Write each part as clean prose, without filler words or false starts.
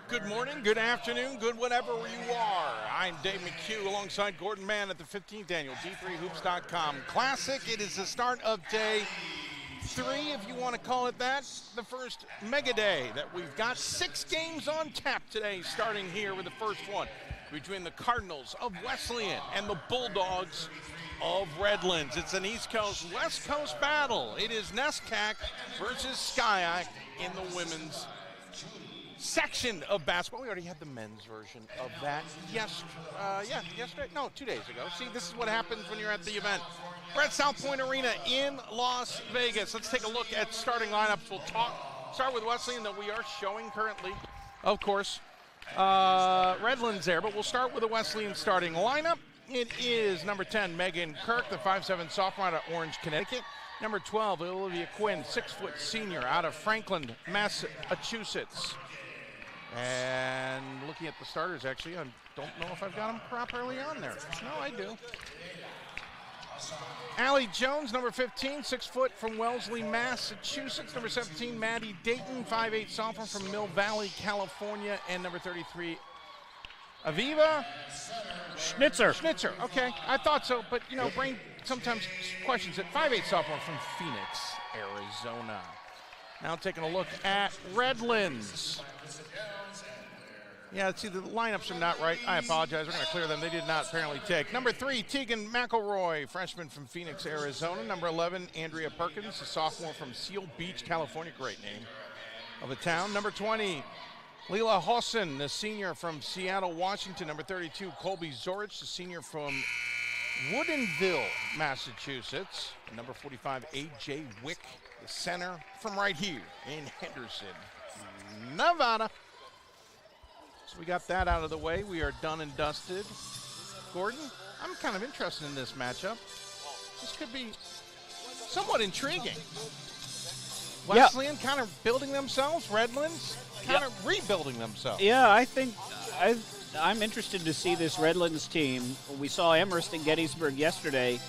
Good morning, good afternoon, good whatever you are. I'm Dave McHugh alongside Gordon Mann at the 15th Annual D3Hoops.com Classic. It is the start of day 3, if you want to call it that. The first mega day that we've got. 6 games on tap today, starting here with the first one between the Cardinals of Wesleyan and the Bulldogs of Redlands. It's an East Coast, West Coast battle. It is NESCAC versus SCIAC in the women's section of basketball. We already had the men's version of that yesterday. No, 2 days ago. See, this is what happens when you're at the event. We're at South Point Arena in Las Vegas. Let's take a look at starting lineups. We'll start with Wesleyan that we are showing currently, of course. Redlands there, but we'll start with the Wesleyan starting lineup. It is number 10, Megan Kirk, the 5'7" sophomore out of Orange, Connecticut. Number 12, Olivia Quinn, 6-foot senior out of Franklin, Massachusetts. And looking at the starters, actually, I don't know if I've got them properly on there. No, I do. Allie Jones, number 15, 6 foot from Wellesley, Massachusetts. Number 17, Maddie Dayton, 5'8" sophomore from Mill Valley, California. And number 33, Aviva Schnitzer. Okay, I thought so, but you know, brain sometimes questions it. 5'8" sophomore from Phoenix, Arizona. Now taking a look at Redlands. Yeah, see, the lineups are not right. I apologize. We're going to clear them. They did not apparently take. Number 3, Tegan McElroy, freshman from Phoenix, Arizona. Number 11, Andrea Perkins, a sophomore from Seal Beach, California. Great name of a town. Number 20, Leela Hosson, the senior from Seattle, Washington. Number 32, Colby Zorich, the senior from Woodinville, Massachusetts. And number 45, A.J. Wick, the center from right here in Henderson, Nevada. So we got that out of the way. We are done and dusted. Gordon, I'm kind of interested in this matchup. This could be somewhat intriguing. Wesleyan kind of building themselves. Redlands kind of rebuilding themselves. Yeah, I think I'm interested to see this Redlands team. We saw Amherst and Gettysburg yesterday.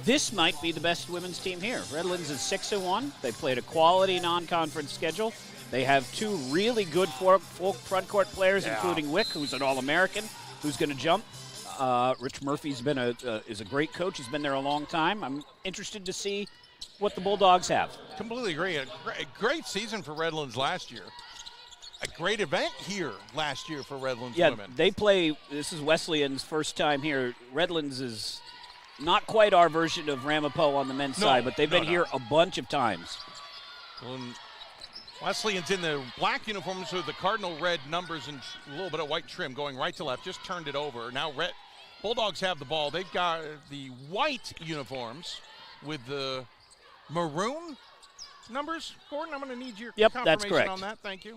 This might be the best women's team here. Redlands is 6-1. They played a quality non-conference schedule. They have 2 really good front court players, including Wick, who's an All-American, who's going to jump. Rich Murphy's been is a great coach. He's been there a long time. I'm interested to see what the Bulldogs have. Completely agree. A great season for Redlands last year. A great event here last year for Redlands women. They play. This is Wesleyan's first time here. Redlands is not quite our version of Ramapo on the men's side, but they've been here a bunch of times. Wesleyan's in the black uniforms with the cardinal red numbers and a little bit of white trim going right to left. Just turned it over. Now Bulldogs have the ball. They've got the white uniforms with the maroon numbers. Gordon, I'm going to need your confirmation that's correct. on that. Thank you.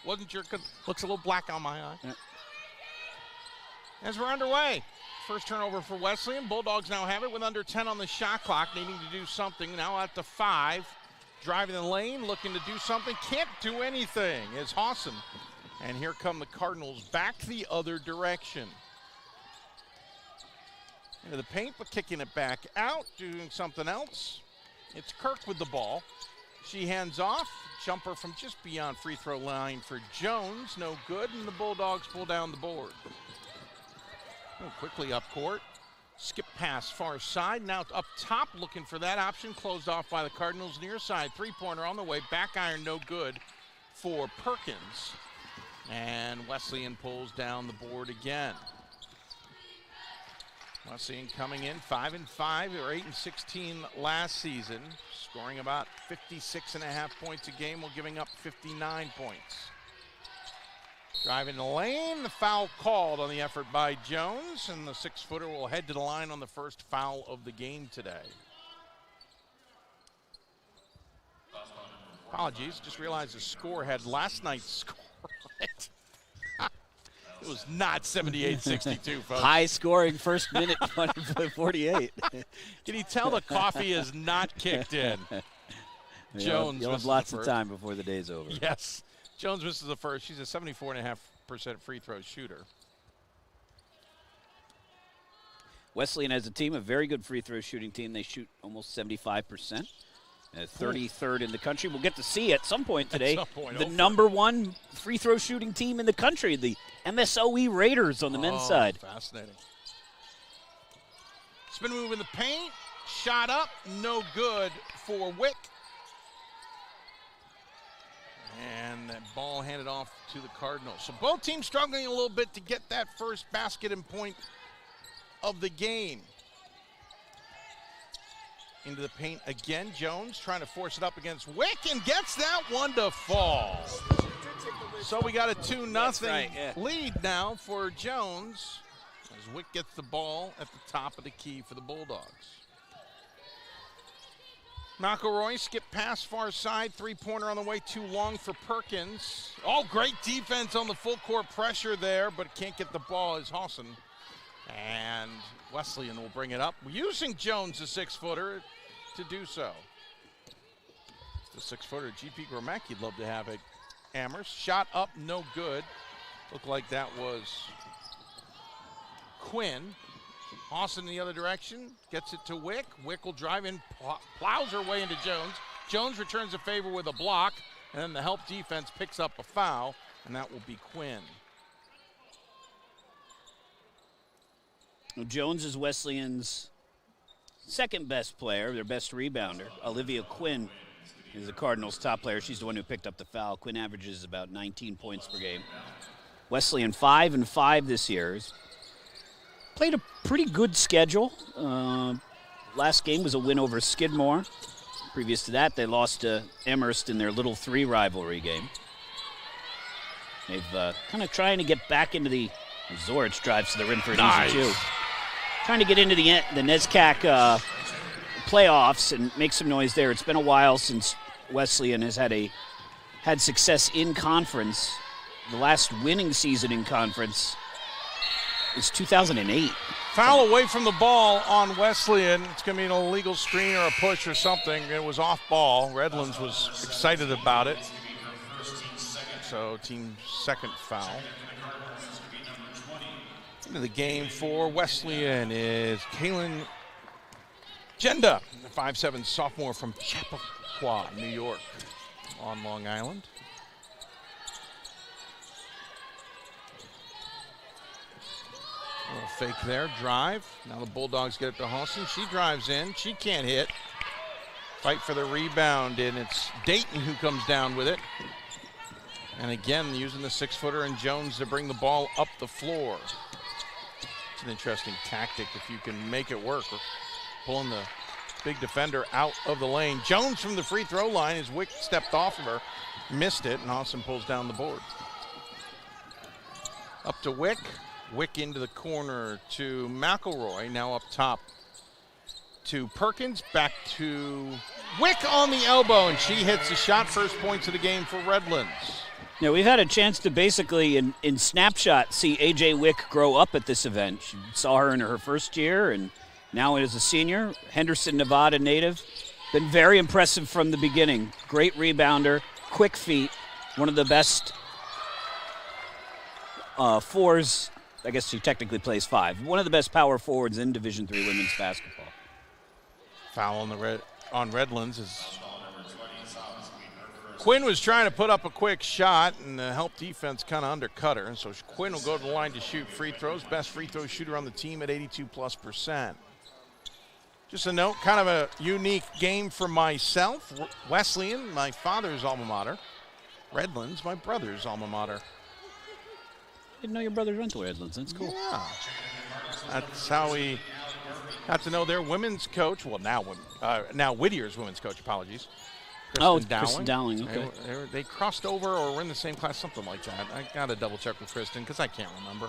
Wasn't your looks a little black on my eye. Yeah. As we're underway, first turnover for Wesleyan. Bulldogs now have it with under 10 on the shot clock, needing to do something. Now at the 5. Driving the lane, looking to do something, can't do anything is Hawson. And here come the Cardinals back the other direction. Into the paint, but kicking it back out, doing something else. It's Kirk with the ball. She hands off, jumper from just beyond free throw line for Jones, no good, and the Bulldogs pull down the board. Quickly up court. Skip pass far side, now up top looking for that option, closed off by the Cardinals near side. 3-pointer on the way, back iron no good for Perkins. And Wesleyan pulls down the board again. Wesleyan coming in 5-5, or 8-16 last season, scoring about 56.5 points a game while giving up 59 points. Driving the lane, the foul called on the effort by Jones, and the 6-footer will head to the line on the first foul of the game today. Apologies, just realized the score had last night's score right. It was not 78-62, folks. High-scoring first minute, 48. Can you tell the coffee is not kicked in? Jones. You'll have lots of time before the day's over. Yes. Jones misses the first. She's a 74.5% free throw shooter. Wesleyan has a team, a very good free throw shooting team. They shoot almost 75%. 33rd in the country. We'll get to see at some point today the number #1 free throw shooting team in the country, the MSOE Raiders on the men's side. Fascinating. Spin move in the paint. Shot up. No good for Wick. And that ball handed off to the Cardinals. So both teams struggling a little bit to get that first basket and point of the game. Into the paint again. Jones trying to force it up against Wick and gets that one to fall. So we got a 2-0 lead now for Jones as Wick gets the ball at the top of the key for the Bulldogs. McElroy skip pass far side, three-pointer on the way, too long for Perkins. Oh, great defense on the full court pressure there, but can't get the ball as Hawson. And Wesleyan will bring it up, using Jones, the 6-footer, to do so. The 6-footer, GP Gromack, he'd love to have it. Amherst, shot up, no good. Looked like that was Quinn. Hawson in the other direction, gets it to Wick. Wick will drive in, plows her way into Jones. Jones returns a favor with a block, and then the help defense picks up a foul, and that will be Quinn. Jones is Wesleyan's second best player, their best rebounder. Olivia Quinn is the Cardinals' top player. She's the one who picked up the foul. Quinn averages about 19 points per game. Wesleyan 5-5 this year. Played a pretty good schedule. Last game was a win over Skidmore. Previous to that, they lost to Amherst in their Little 3 rivalry game. They've kind of trying to get back into the Zorich drives to the rim for an easy 2. Trying to get into the NESCAC playoffs and make some noise there. It's been a while since Wesleyan has had success in conference. The last winning season in conference is 2008. Foul away from the ball on Wesleyan. It's going to be an illegal screen or a push or something. It was off ball. Redlands was excited about it. So team's second foul. Into the game for Wesleyan is Kaylin Jenda, the 5'7" sophomore from Chappaqua, New York, on Long Island. A little fake there, drive. Now the Bulldogs get it to Hawson. She drives in. She can't hit. Fight for the rebound, and it's Dayton who comes down with it. And again, using the 6-footer and Jones to bring the ball up the floor. It's an interesting tactic if you can make it work. Pulling the big defender out of the lane. Jones from the free throw line as Wick stepped off of her. Missed it, and Hawson pulls down the board. Up to Wick. Wick into the corner to McElroy, now up top to Perkins, back to Wick on the elbow, and she hits the shot. First points of the game for Redlands. Yeah, we've had a chance to basically, in snapshot, see A.J. Wick grow up at this event. You saw her in her first year, and now as a senior, Henderson, Nevada native. Been very impressive from the beginning. Great rebounder, quick feet, one of the best fours. I guess she technically plays 5. One of the best power forwards in Division III women's basketball. Foul on Redlands is Quinn was trying to put up a quick shot, and the help defense kind of undercut her. So Quinn will go to the line to shoot free throws. Best free throw shooter on the team at 82+%. Just a note, kind of a unique game for myself. Wesleyan, my father's alma mater. Redlands, my brother's alma mater. Didn't know your brothers went to Redlands. That's cool. Yeah. That's how we got to know their women's coach. Well, now Whittier's women's coach, apologies. Kristen Dowling, okay. They crossed over or were in the same class, something like that. I got to double check with Kristen because I can't remember.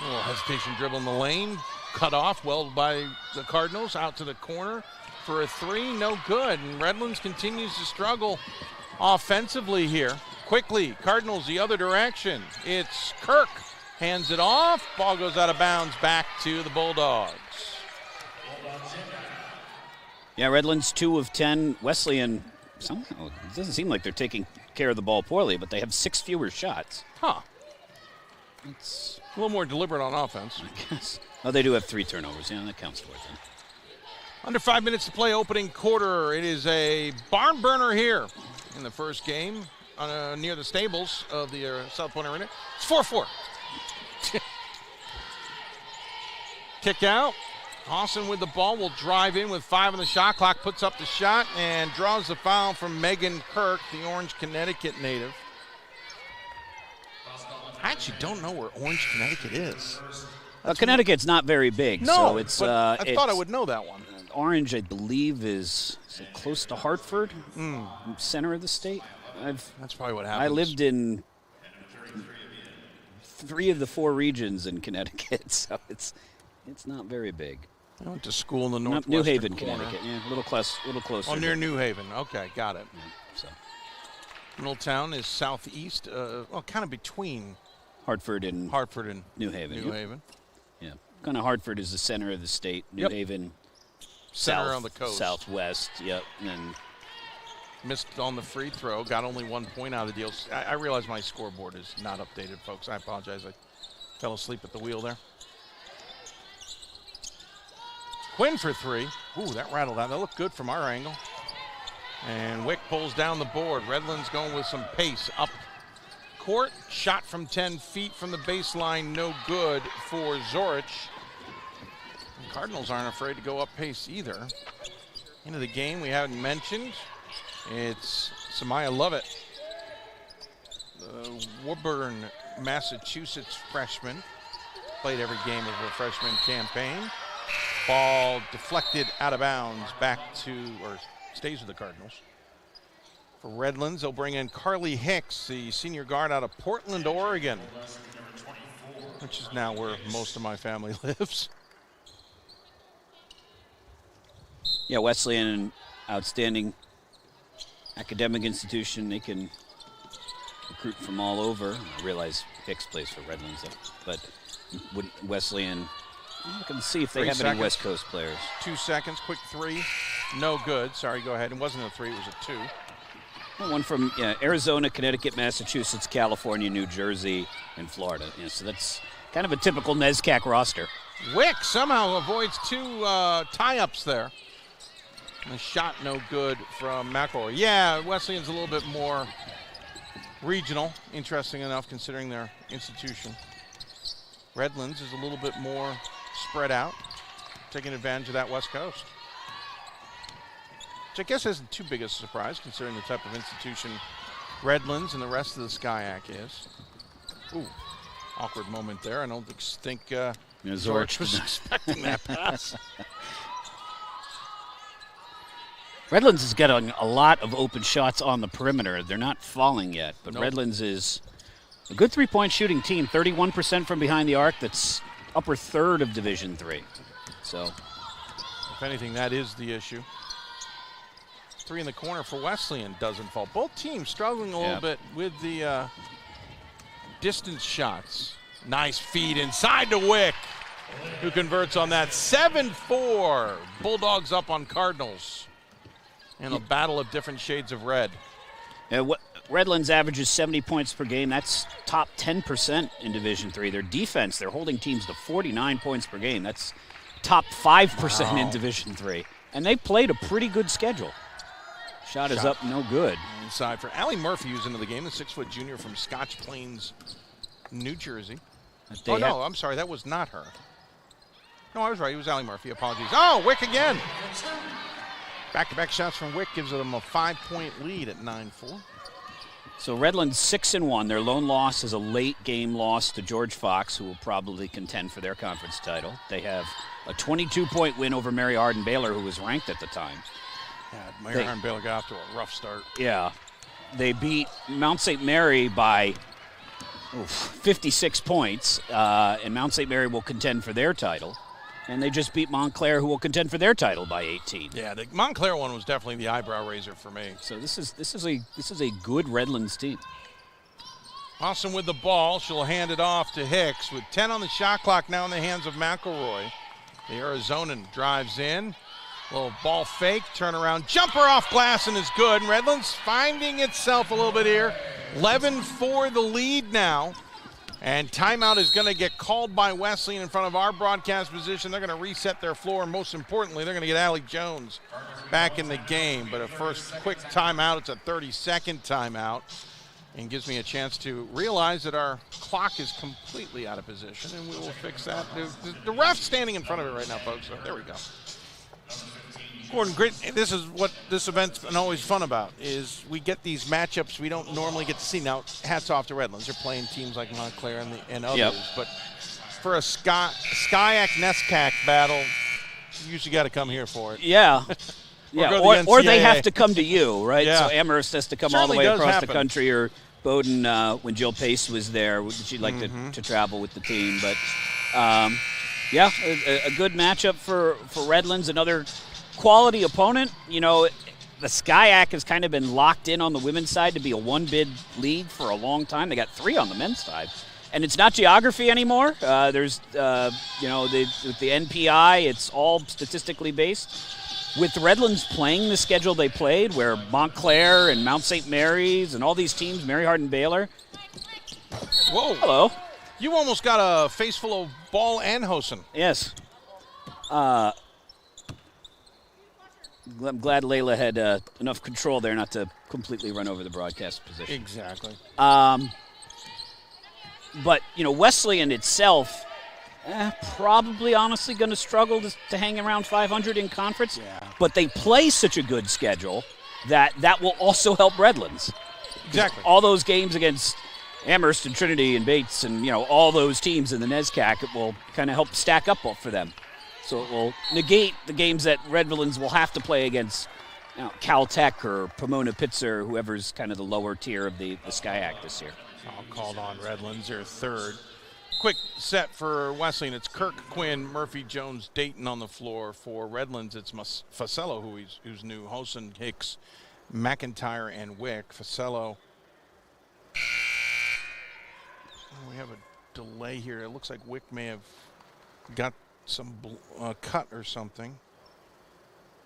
A little hesitation dribble in the lane. Cut off well by the Cardinals. Out to the corner for a 3. No good. And Redlands continues to struggle offensively here. Quickly, Cardinals the other direction. It's Kirk. Hands it off. Ball goes out of bounds back to the Bulldogs. Yeah, Redlands 2 of 10. Wesleyan, somehow, it doesn't seem like they're taking care of the ball poorly, but they have 6 fewer shots. Huh. It's a little more deliberate on offense. I guess. Oh, they do have 3 turnovers. Yeah, that counts for it then. Under 5 minutes to play, opening quarter. It is a barn burner here in the first game near the stables of the South Point Arena. It's 4-4. Kick out. Austin with the ball will drive in with 5 on the shot clock, puts up the shot, and draws the foul from Megan Kirk, the Orange, Connecticut native. I actually don't know where Orange, Connecticut is. Connecticut's not very big. No, so it's, but I thought I would know that one. Orange, I believe, is it close to Hartford, center of the state. That's probably what happens. I lived in 3 of the 4 regions in Connecticut, so it's not very big. I went to school in the northwestern New Haven, corner. Connecticut. Yeah, a little closer. Oh, near New Haven. Okay, got it. Yeah, so. Middletown is southeast, kind of between Hartford and New Haven. Yeah, kind of Hartford is the center of the state. New Haven, center on the coast. Southwest. Yep, and missed on the free throw. Got only 1 point out of the deal. I realize my scoreboard is not updated, folks. I apologize. I fell asleep at the wheel there. Quinn for 3. Ooh, that rattled out. That looked good from our angle. And Wick pulls down the board. Redlands going with some pace up court. Shot from 10 feet from the baseline. No good for Zorich. The Cardinals aren't afraid to go up pace either. Into the game we haven't mentioned. It's Samaya Lovett, the Woburn, Massachusetts freshman. Played every game of her freshman campaign. Ball deflected out of bounds stays with the Cardinals. For Redlands, they'll bring in Carly Hicks, the senior guard out of Portland, Oregon, which is now where most of my family lives. Yeah, Wesleyan, outstanding academic institution. They can recruit from all over. I realize Hicks plays for Redlands, but Wesleyan, I can see if they have any West Coast players. 2 seconds, quick 3, no good. Sorry, go ahead. It wasn't a 3, it was a 2. One from Arizona, Connecticut, Massachusetts, California, New Jersey, and Florida. Yeah, so that's kind of a typical NESCAC roster. Wick somehow avoids 2 tie-ups there. And the shot no good from McHugh. Yeah, Wesleyan's a little bit more regional, interesting enough considering their institution. Redlands is a little bit more spread out, taking advantage of that West Coast. Which I guess isn't too big a surprise considering the type of institution Redlands and the rest of the SCIAC is. Ooh, awkward moment there. I don't think Zorich was expecting that pass. Redlands is getting a lot of open shots on the perimeter. They're not falling yet, but nope. Redlands is a good three-point shooting team, 31% from behind the arc. That's upper third of Division III. So, if anything, that is the issue. 3 in the corner for Wesleyan doesn't fall. Both teams struggling a little bit with the distance shots. Nice feed inside to Wick, who converts on that. 7-4. Bulldogs up on Cardinals in a battle of different shades of red. Redlands averages 70 points per game. That's top 10% in Division III. Their defense, they're holding teams to 49 points per game. That's top 5% in Division III. And they played a pretty good schedule. Shot is up, no good. Inside for Allie Murphy, who's into the game, the 6-foot junior from Scotch Plains, New Jersey. No, I'm sorry, that was not her. No, I was right, it was Allie Murphy, apologies. Oh, Wick again. Back-to-back shots from Wick gives them a 5-point lead at 9-4. So Redlands 6-1. Their lone loss is a late game loss to George Fox, who will probably contend for their conference title. They have a 22-point win over Mary Hardin Baylor, who was ranked at the time. Yeah, Mary Hardin Baylor got off to a rough start. Yeah. They beat Mount St. Mary by 56 points, and Mount St. Mary will contend for their title. And they just beat Montclair, who will contend for their title by 18. Yeah, the Montclair one was definitely the eyebrow raiser for me. So this is a good Redlands team. Austin with the ball. She'll hand it off to Hicks with 10 on the shot clock now in the hands of McElroy. The Arizonan drives in. Little ball fake, turnaround, jumper off glass and is good. And Redlands finding itself a little bit here. 11-4 the lead now. And timeout is going to get called by Wesleyan in front of our broadcast position. They're going to reset their floor, and most importantly, they're going to get Allie Jones back in the game. But a first quick timeout, it's a 30-second timeout, and gives me a chance to realize that our clock is completely out of position, and we will fix that. The ref's standing in front of it right now, folks, so there we go. Gordon, great. This is what this event's been always fun about, is we get these matchups we don't normally get to see. Now, hats off to Redlands. They're playing teams like Montclair and others. Yep. But for a SCIAC-NESCAC battle, you usually got to come here for it. Yeah. Or they have to come to you, right? Yeah. So Amherst has to come all the way across happen. the country, or Bowdoin, when Jill Pace was there, she'd like to travel with the team. But, yeah, a good matchup for Redlands, another quality opponent. You know, the SCIAC has kind of been locked in on the women's side to be a one-bid league for a long time. They got 3 on the men's side. And it's not geography anymore. There's, with the NPI, it's all statistically based. With Redlands playing the schedule they played, where Montclair and Mount St. Mary's and all these teams, Mary Hardin Baylor. Whoa. Hello. You almost got a face full of ball and Hosen. Yes. I'm glad Layla had enough control there not to completely run over the broadcast position. Exactly. But, Wesleyan itself, probably honestly going to struggle to hang around 500 in conference. Yeah. But they play such a good schedule that will also help Redlands. Exactly. All those games against Amherst and Trinity and Bates and, all those teams in the NESCAC, it will kind of help stack up for them. So it will negate the games that Redlands will have to play against Caltech or Pomona Pitzer, whoever's kind of the lower tier of the SCIAC this year. All called on Redlands, their third. Quick set for Wesleyan. It's Kirk, Quinn, Murphy, Jones, Dayton on the floor. For Redlands, it's Facello, who's new, Hosen, Hicks, McIntyre, and Wick. Facello. We have a delay here. It looks like Wick may have got some cut or something.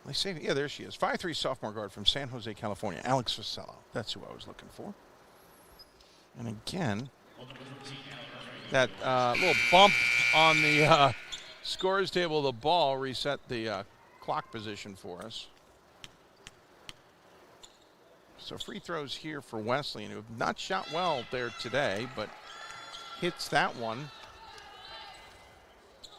They say, yeah, there she is. 5'3" sophomore guard from San Jose, California. Alex Facello. That's who I was looking for. And again, that little bump on the scores table of the ball reset the clock position for us. So free throws here for Wesleyan, who have not shot well there today, but hits that one,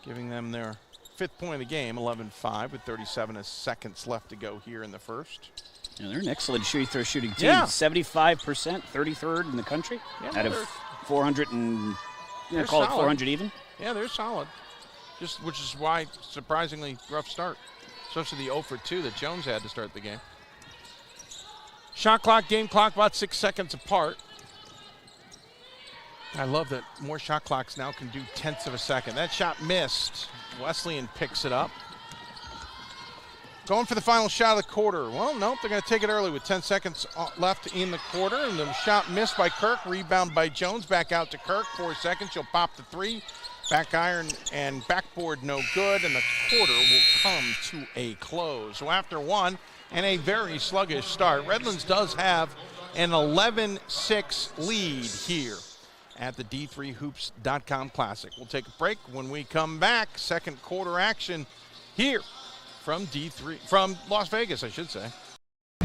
giving them their 5th point of the game, 11-5, with 37 seconds left to go here in the first. Yeah, they're an excellent free throw shooting team. Yeah. 75%, 33rd in the country, out of 400 and call it 400 even. Yeah, they're solid. Which is why surprisingly rough start, especially the 0 for 2 that Jones had to start the game. Shot clock, game clock, about 6 seconds apart. I love that more shot clocks now can do tenths of a second. That shot missed. Wesleyan picks it up. Going for the final shot of the quarter. Well, nope, they're going to take it early with 10 seconds left in the quarter. And the shot missed by Kirk, rebound by Jones. Back out to Kirk, 4 seconds. She'll pop the 3. Back iron and backboard no good. And the quarter will come to a close. So after 1 and a very sluggish start, Redlands does have an 11-6 lead here at the D3Hoops.com Classic. We'll take a break. When we come back, second quarter action here from Las Vegas, I should say.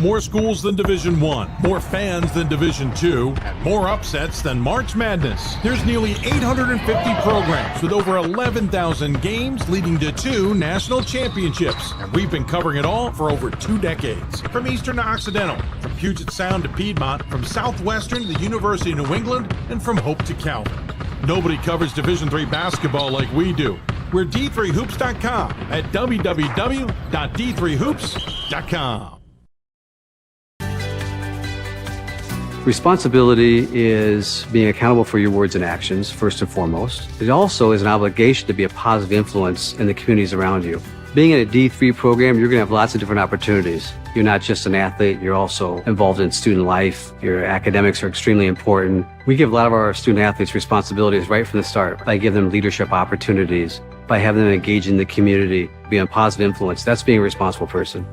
More schools than Division I, more fans than Division II, more upsets than March Madness. There's nearly 850 programs with over 11,000 games leading to 2 national championships. And we've been covering it all for over 2 decades. From Eastern to Occidental, from Puget Sound to Piedmont, from Southwestern to the University of New England, and from Hope to Calvin. Nobody covers Division III basketball like we do. We're D3Hoops.com at www.d3hoops.com. Responsibility is being accountable for your words and actions, first and foremost. It also is an obligation to be a positive influence in the communities around you. Being in a D3 program, you're going to have lots of different opportunities. You're not just an athlete, you're also involved in student life. Your academics are extremely important. We give a lot of our student athletes responsibilities right from the start by giving them leadership opportunities, by having them engage in the community, be a positive influence. That's being a responsible person.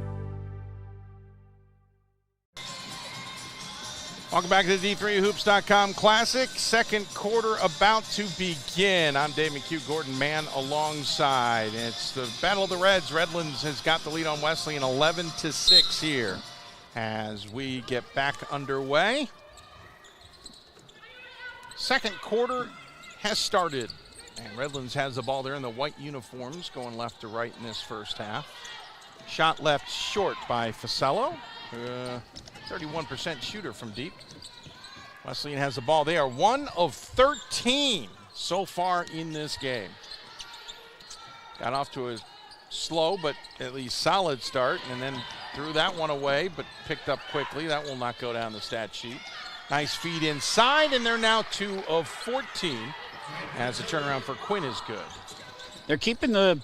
Welcome back to the D3Hoops.com Classic. Second quarter about to begin. I'm Dave McHugh, Gordon Mann alongside. It's the Battle of the Reds. Redlands has got the lead on Wesleyan 11-6 here as we get back underway. Second quarter has started, and Redlands has the ball there in the white uniforms going left to right in this first half. Shot left short by Facello. 31% shooter from deep. Wesleyan has the ball. They are 1 of 13 so far in this game. Got off to a slow but at least solid start, and then threw that one away but picked up quickly. That will not go down the stat sheet. Nice feed inside, and they're now 2 of 14 as the turnaround for Quinn is good. They're keeping the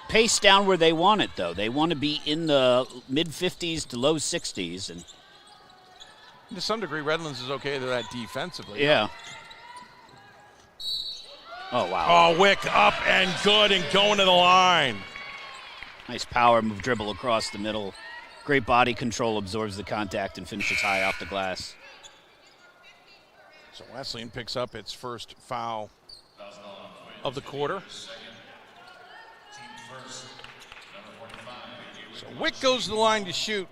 pace down where they want it, though. They want to be in the mid-50s to low 60s. And to some degree, Redlands is okay to that defensively. Yeah. Oh, wow. Oh, Wick up and good and going to the line. Nice power move, dribble across the middle. Great body control, absorbs the contact, and finishes high off the glass. So Wesleyan picks up its first foul of the quarter. So Wick goes to the line to shoot.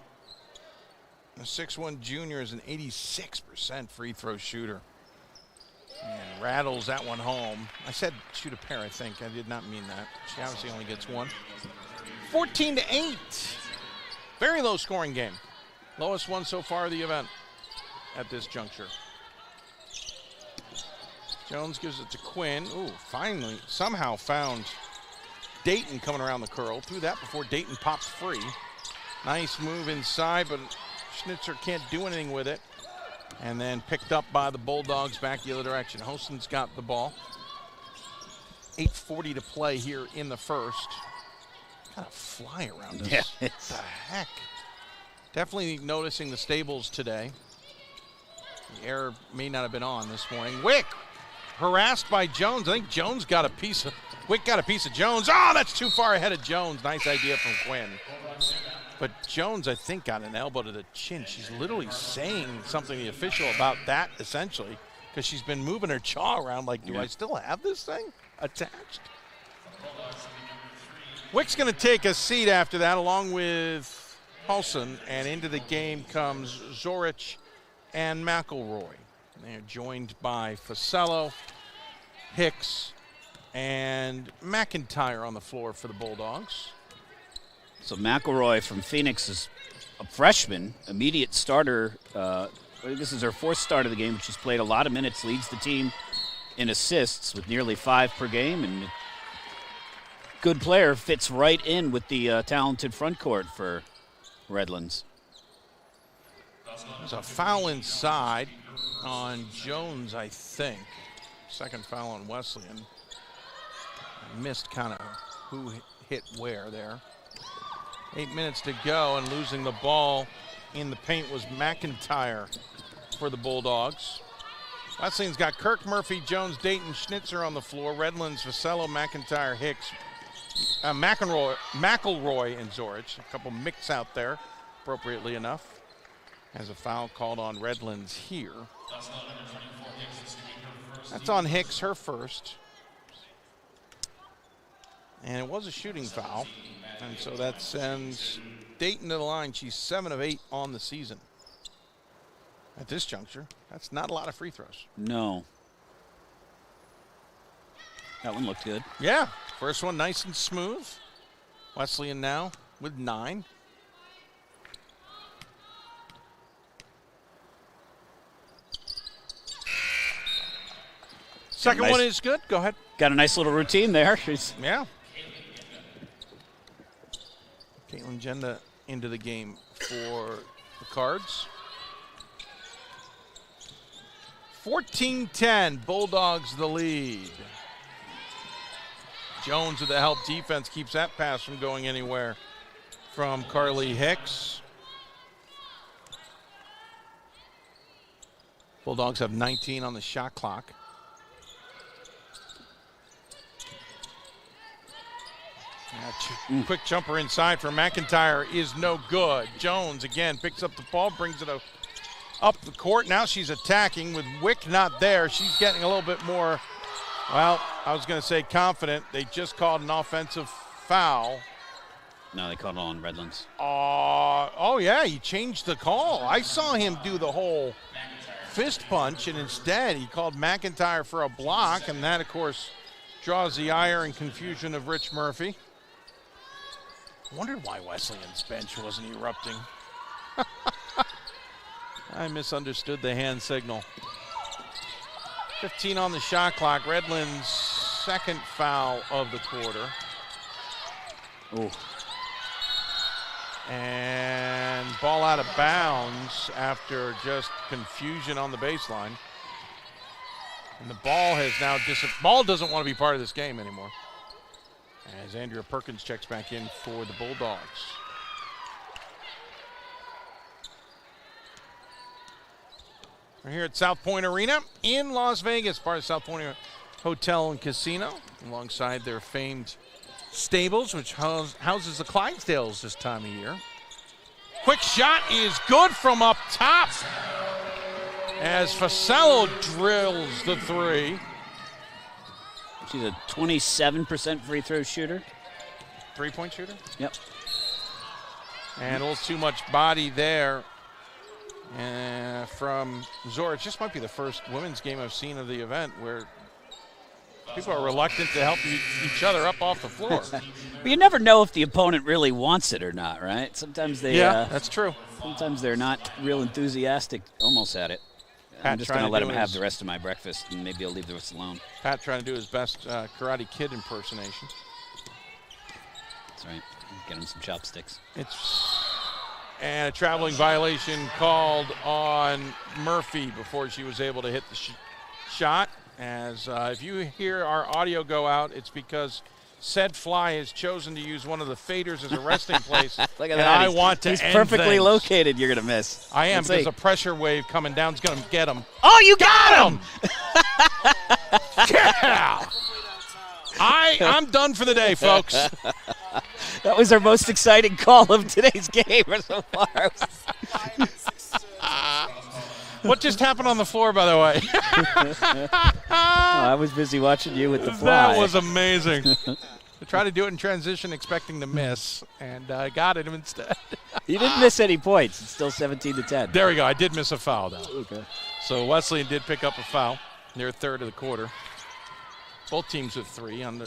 The 6'1 junior is an 86% free throw shooter. And rattles that one home. I said shoot a pair, I think. I did not mean that. She obviously only gets one. 14-8. Very low scoring game. Lowest one so far of the event at this juncture. Jones gives it to Quinn. Ooh, finally, somehow found Dayton coming around the curl. Threw that before Dayton pops free. Nice move inside, but Schnitzer can't do anything with it. And then picked up by the Bulldogs back the other direction. Hostin's got the ball. 8:40 to play here in the first. Kind of fly around us. Yeah. What the heck? Definitely noticing the stables today. The error may not have been on this morning. Wick harassed by Jones. I think Jones got a piece of, Wick got a piece of Jones. Oh, that's too far ahead of Jones. Nice idea from Quinn. But Jones, I think, got an elbow to the chin. She's literally saying something to the official about that, essentially, because she's been moving her jaw around like, do I still have this thing attached? Wick's going to take a seat after that, along with Paulson, and into the game comes Zorich and McElroy. They're joined by Facello, Hicks, and McIntyre on the floor for the Bulldogs. So McElroy from Phoenix is a freshman, immediate starter. This is her fourth start of the game. She's played a lot of minutes, leads the team in assists with nearly 5 per game, and good player, fits right in with the talented front court for Redlands. There's a foul inside on Jones, I think. Second foul on Wesleyan. I missed kind of who hit where there. 8 minutes to go, and losing the ball in the paint was McIntyre for the Bulldogs. Wesleyan's got Kirk, Murphy, Jones, Dayton, Schnitzer on the floor. Redlands, Facello, McIntyre, Hicks, McElroy, and Zorich. A couple mix out there, appropriately enough. Has a foul called on Redlands here. That's on Hicks, her first. And it was a shooting foul. And so that sends Dayton to the line. She's 7 of 8 on the season. At this juncture, that's not a lot of free throws. No. That one looked good. Yeah, first one nice and smooth. Wesleyan now with 9. Second one is good. Go ahead. Got a nice little routine there. Yeah. Caitlin Jenda into the game for the Cards. 14-10, Bulldogs the lead. Jones with the help defense keeps that pass from going anywhere from Carly Hicks. Bulldogs have 19 on the shot clock. Quick jumper inside for McIntyre is no good. Jones again picks up the ball, brings it up the court. Now she's attacking with Wick not there. She's getting a little bit more, well, I was going to say confident. They just called an offensive foul. No, they called it on Redlands. Oh, yeah, he changed the call. I saw him do the whole fist punch, and instead he called McIntyre for a block, and that, of course, draws the ire and confusion of Rich Murphy. Wondered why Wesleyan's bench wasn't erupting. I misunderstood the hand signal. 15 on the shot clock. Redlands' second foul of the quarter. Ooh. And ball out of bounds after just confusion on the baseline. And the ball has now ball doesn't want to be part of this game anymore. As Andrea Perkins checks back in for the Bulldogs. We're here at South Point Arena in Las Vegas, part of South Point Hotel and Casino, alongside their famed stables, which houses the Clydesdales this time of year. Quick shot is good from up top as Fasello drills the three. She's a 27% free throw shooter. Three-point shooter? Yep. And a little too much body there from Zora. It just might be the first women's game I've seen of the event where people are reluctant to help each other up off the floor. But you never know if the opponent really wants it or not, right? Sometimes they. Yeah, that's true. Sometimes they're not real enthusiastic almost at it. I'm just going to let him have the rest of my breakfast, and maybe I'll leave the rest alone. Pat trying to do his best Karate Kid impersonation. That's right. Get him some chopsticks. And a traveling violation called on Murphy before she was able to hit the shot. As if you hear our audio go out, it's because said fly has chosen to use one of the faders as a resting place. Look at and that. I want to He's end perfectly things. located. You're going to miss. I am, because a pressure wave coming down is going to get him. Oh, you got him! Yeah! I'm done for the day, folks. That was our most exciting call of today's game so far. What just happened on the floor, by the way? I was busy watching you with the fly. That was amazing. I tried to do it in transition expecting to miss, and I got it instead. You didn't miss any points. It's still 17-10. There we go. I did miss a foul, though. Okay. So Wesleyan did pick up a foul. Their third of the quarter. Both teams with three on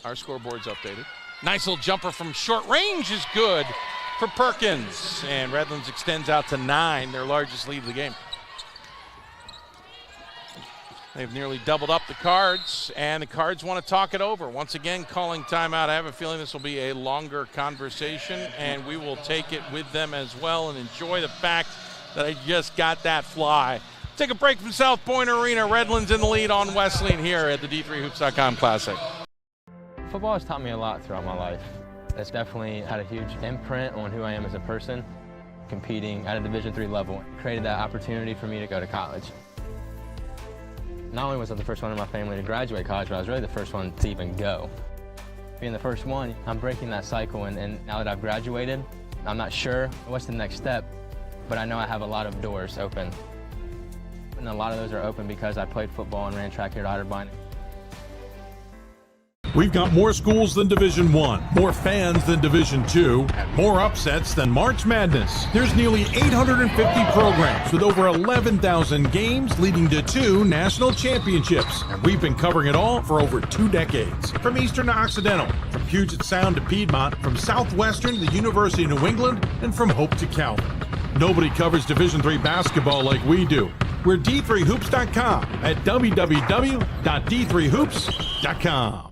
our scoreboards updated. Nice little jumper from short range is good for Perkins. And Redlands extends out to 9, their largest lead of the game. They've nearly doubled up the Cards, and the Cards want to talk it over. Once again, calling timeout. I have a feeling this will be a longer conversation, and we will take it with them as well and enjoy the fact that I just got that fly. Take a break from South Point Arena. Redlands in the lead on Wesleyan here at the D3Hoops.com Classic. Football has taught me a lot throughout my life. It's definitely had a huge imprint on who I am as a person. Competing at a Division III level created that opportunity for me to go to college. Not only was I the first one in my family to graduate college, but I was really the first one to even go. Being the first one, I'm breaking that cycle, and now that I've graduated, I'm not sure what's the next step, but I know I have a lot of doors open. And a lot of those are open because I played football and ran track here at Otterbein. We've got more schools than Division I, more fans than Division II, and more upsets than March Madness. There's nearly 850 programs with over 11,000 games leading to 2 national championships. And we've been covering it all for over 2 decades. From Eastern to Occidental, from Puget Sound to Piedmont, from Southwestern to the University of New England, and from Hope to Calvin. Nobody covers Division III basketball like we do. We're D3Hoops.com at www.d3hoops.com.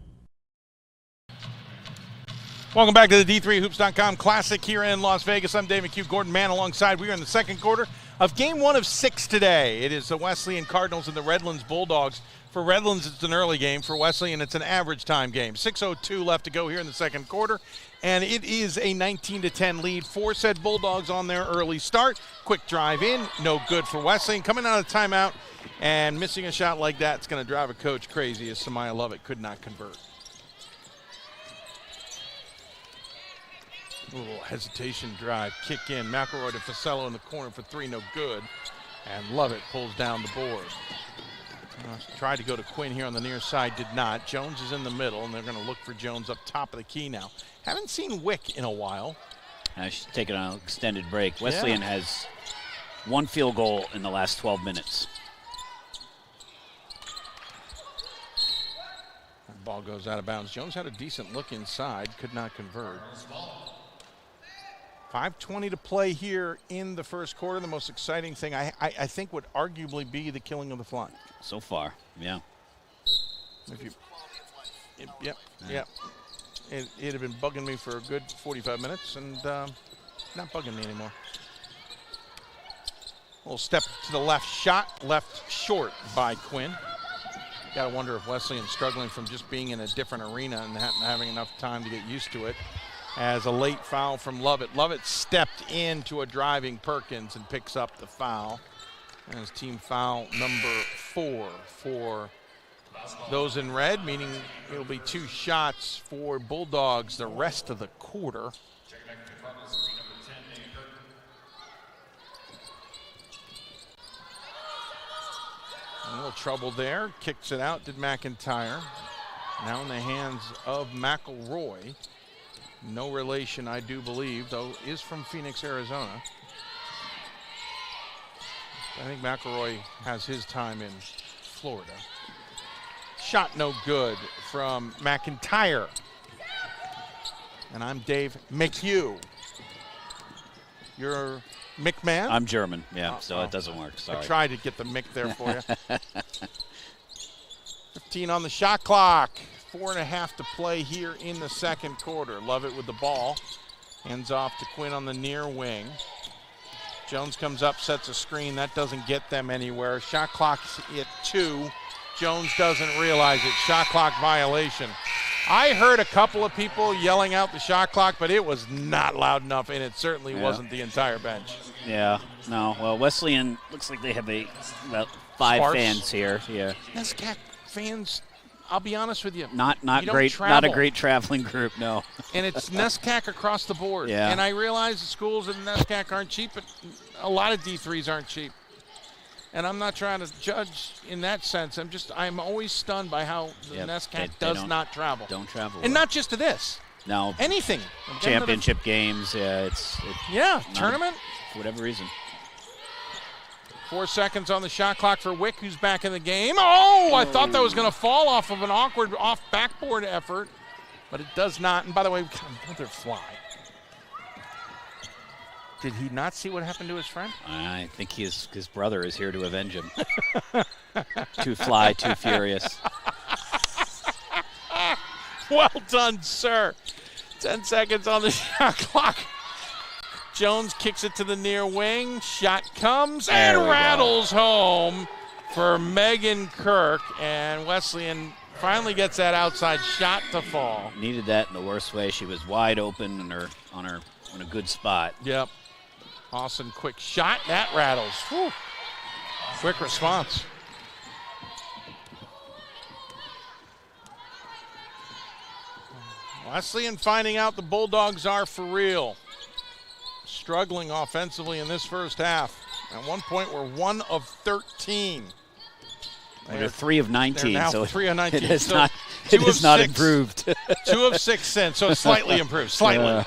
Welcome back to the D3Hoops.com Classic here in Las Vegas. I'm Dave McHugh, Gordon Mann alongside. We are in the second quarter of Game 1 of 6 today. It is the Wesleyan Cardinals and the Redlands Bulldogs. For Redlands, it's an early game. For Wesleyan, it's an average time game. 6:02 left to go here in the second quarter, and it is a 19-10 lead for said Bulldogs on their early start. Quick drive in, no good for Wesleyan. Coming out of timeout and missing a shot like that, it's going to drive a coach crazy as Samaya Lovett could not convert. A little hesitation drive, kick in. McElroy to Fasello in the corner for 3, no good. And Lovett pulls down the board. Tried to go to Quinn here on the near side, did not. Jones is in the middle, and they're going to look for Jones up top of the key now. Haven't seen Wick in a while. She's taking an extended break. Wesleyan has 1 field goal in the last 12 minutes. The ball goes out of bounds. Jones had a decent look inside, could not convert. 5:20 to play here in the first quarter. The most exciting thing I think would arguably be the killing of the fly. So far, yeah. Yep. It had been bugging me for a good 45 minutes, and not bugging me anymore. Little step to the left shot, left short by Quinn. Got to wonder if Wesleyan's struggling from just being in a different arena and not having enough time to get used to it. As a late foul from Lovett. Lovett stepped into a driving Perkins and picks up the foul. And it's team foul number 4 for those in red, meaning it'll be 2 shots for Bulldogs the rest of the quarter. A little trouble there. Kicks it out, did McIntyre. Now in the hands of McElroy. No relation, I do believe, though is from Phoenix, Arizona. I think McElroy has his time in Florida. Shot no good from McIntyre. And I'm Dave McHugh. You're McMahon? I'm German, yeah, so it doesn't work. Sorry. I tried to get the Mick there for you. 15 on the shot clock. 4.5 to play here in the second quarter. Lovett with the ball. Hands off to Quinn on the near wing. Jones comes up, sets a screen. That doesn't get them anywhere. Shot clock's at 2. Jones doesn't realize it. Shot clock violation. I heard a couple of people yelling out the shot clock, but it was not loud enough, and it certainly wasn't the entire bench. Yeah, no. Well, Wesleyan looks like they have about 5 Sparse. fans here. Yeah. NESCAC fans, I'll be honest with you. Not great. Travel. Not a great traveling group. No. And it's NESCAC across the board. Yeah. And I realize the schools in NESCAC aren't cheap, but a lot of D3s aren't cheap. And I'm not trying to judge in that sense. I'm always stunned by how the NESCAC does not travel. Don't travel. And not just to this. No. Anything. Championship games. Yeah. Tournament. For whatever reason. 4 seconds on the shot clock for Wick, who's back in the game. Oh, I thought that was going to fall off of an awkward off backboard effort, but it does not. And by the way, another fly. Did he not see what happened to his friend? I think his brother is here to avenge him. Too fly, too furious. Well done, sir. 10 seconds on the shot clock. Jones kicks it to the near wing. Shot comes and rattles home for Megan Kirk. And Wesleyan finally gets that outside shot to fall. Needed that in the worst way. She was wide open in a good spot. Yep. Awesome quick shot. That rattles. Whew. Quick response. Wesleyan finding out the Bulldogs are for real. Struggling offensively in this first half. At one point, we're 1 of 13. They're 3 of 19. They're now so 3 of 19. It has not improved. 2 of 6 since, so it's slightly improved. Slightly.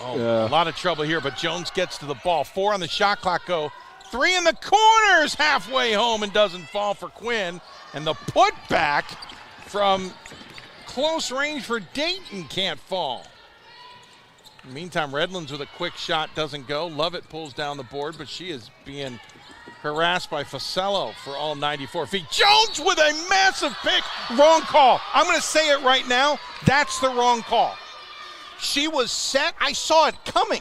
A lot of trouble here, but Jones gets to the ball. 4 on the shot clock go. 3 in the corners, halfway home, and doesn't fall for Quinn. And the putback from close range for Dayton can't fall. In the meantime, Redlands with a quick shot doesn't go. Lovett pulls down the board, but she is being harassed by Facello for all 94 feet. Jones with a massive pick. Wrong call. I'm going to say it right now. That's the wrong call. She was set. I saw it coming.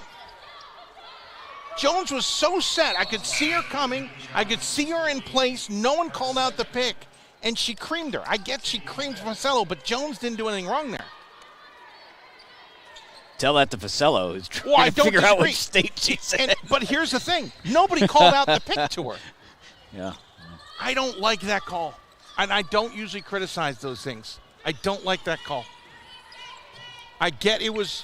Jones was so set. I could see her coming. I could see her in place. No one called out the pick, and she creamed her. I get she creamed Facello, but Jones didn't do anything wrong there. Tell that to Facello, who's trying to figure out which state she's in. But here's the thing. Nobody called out the pick to her. Yeah. I don't like that call. And I don't usually criticize those things. I don't like that call. I get it was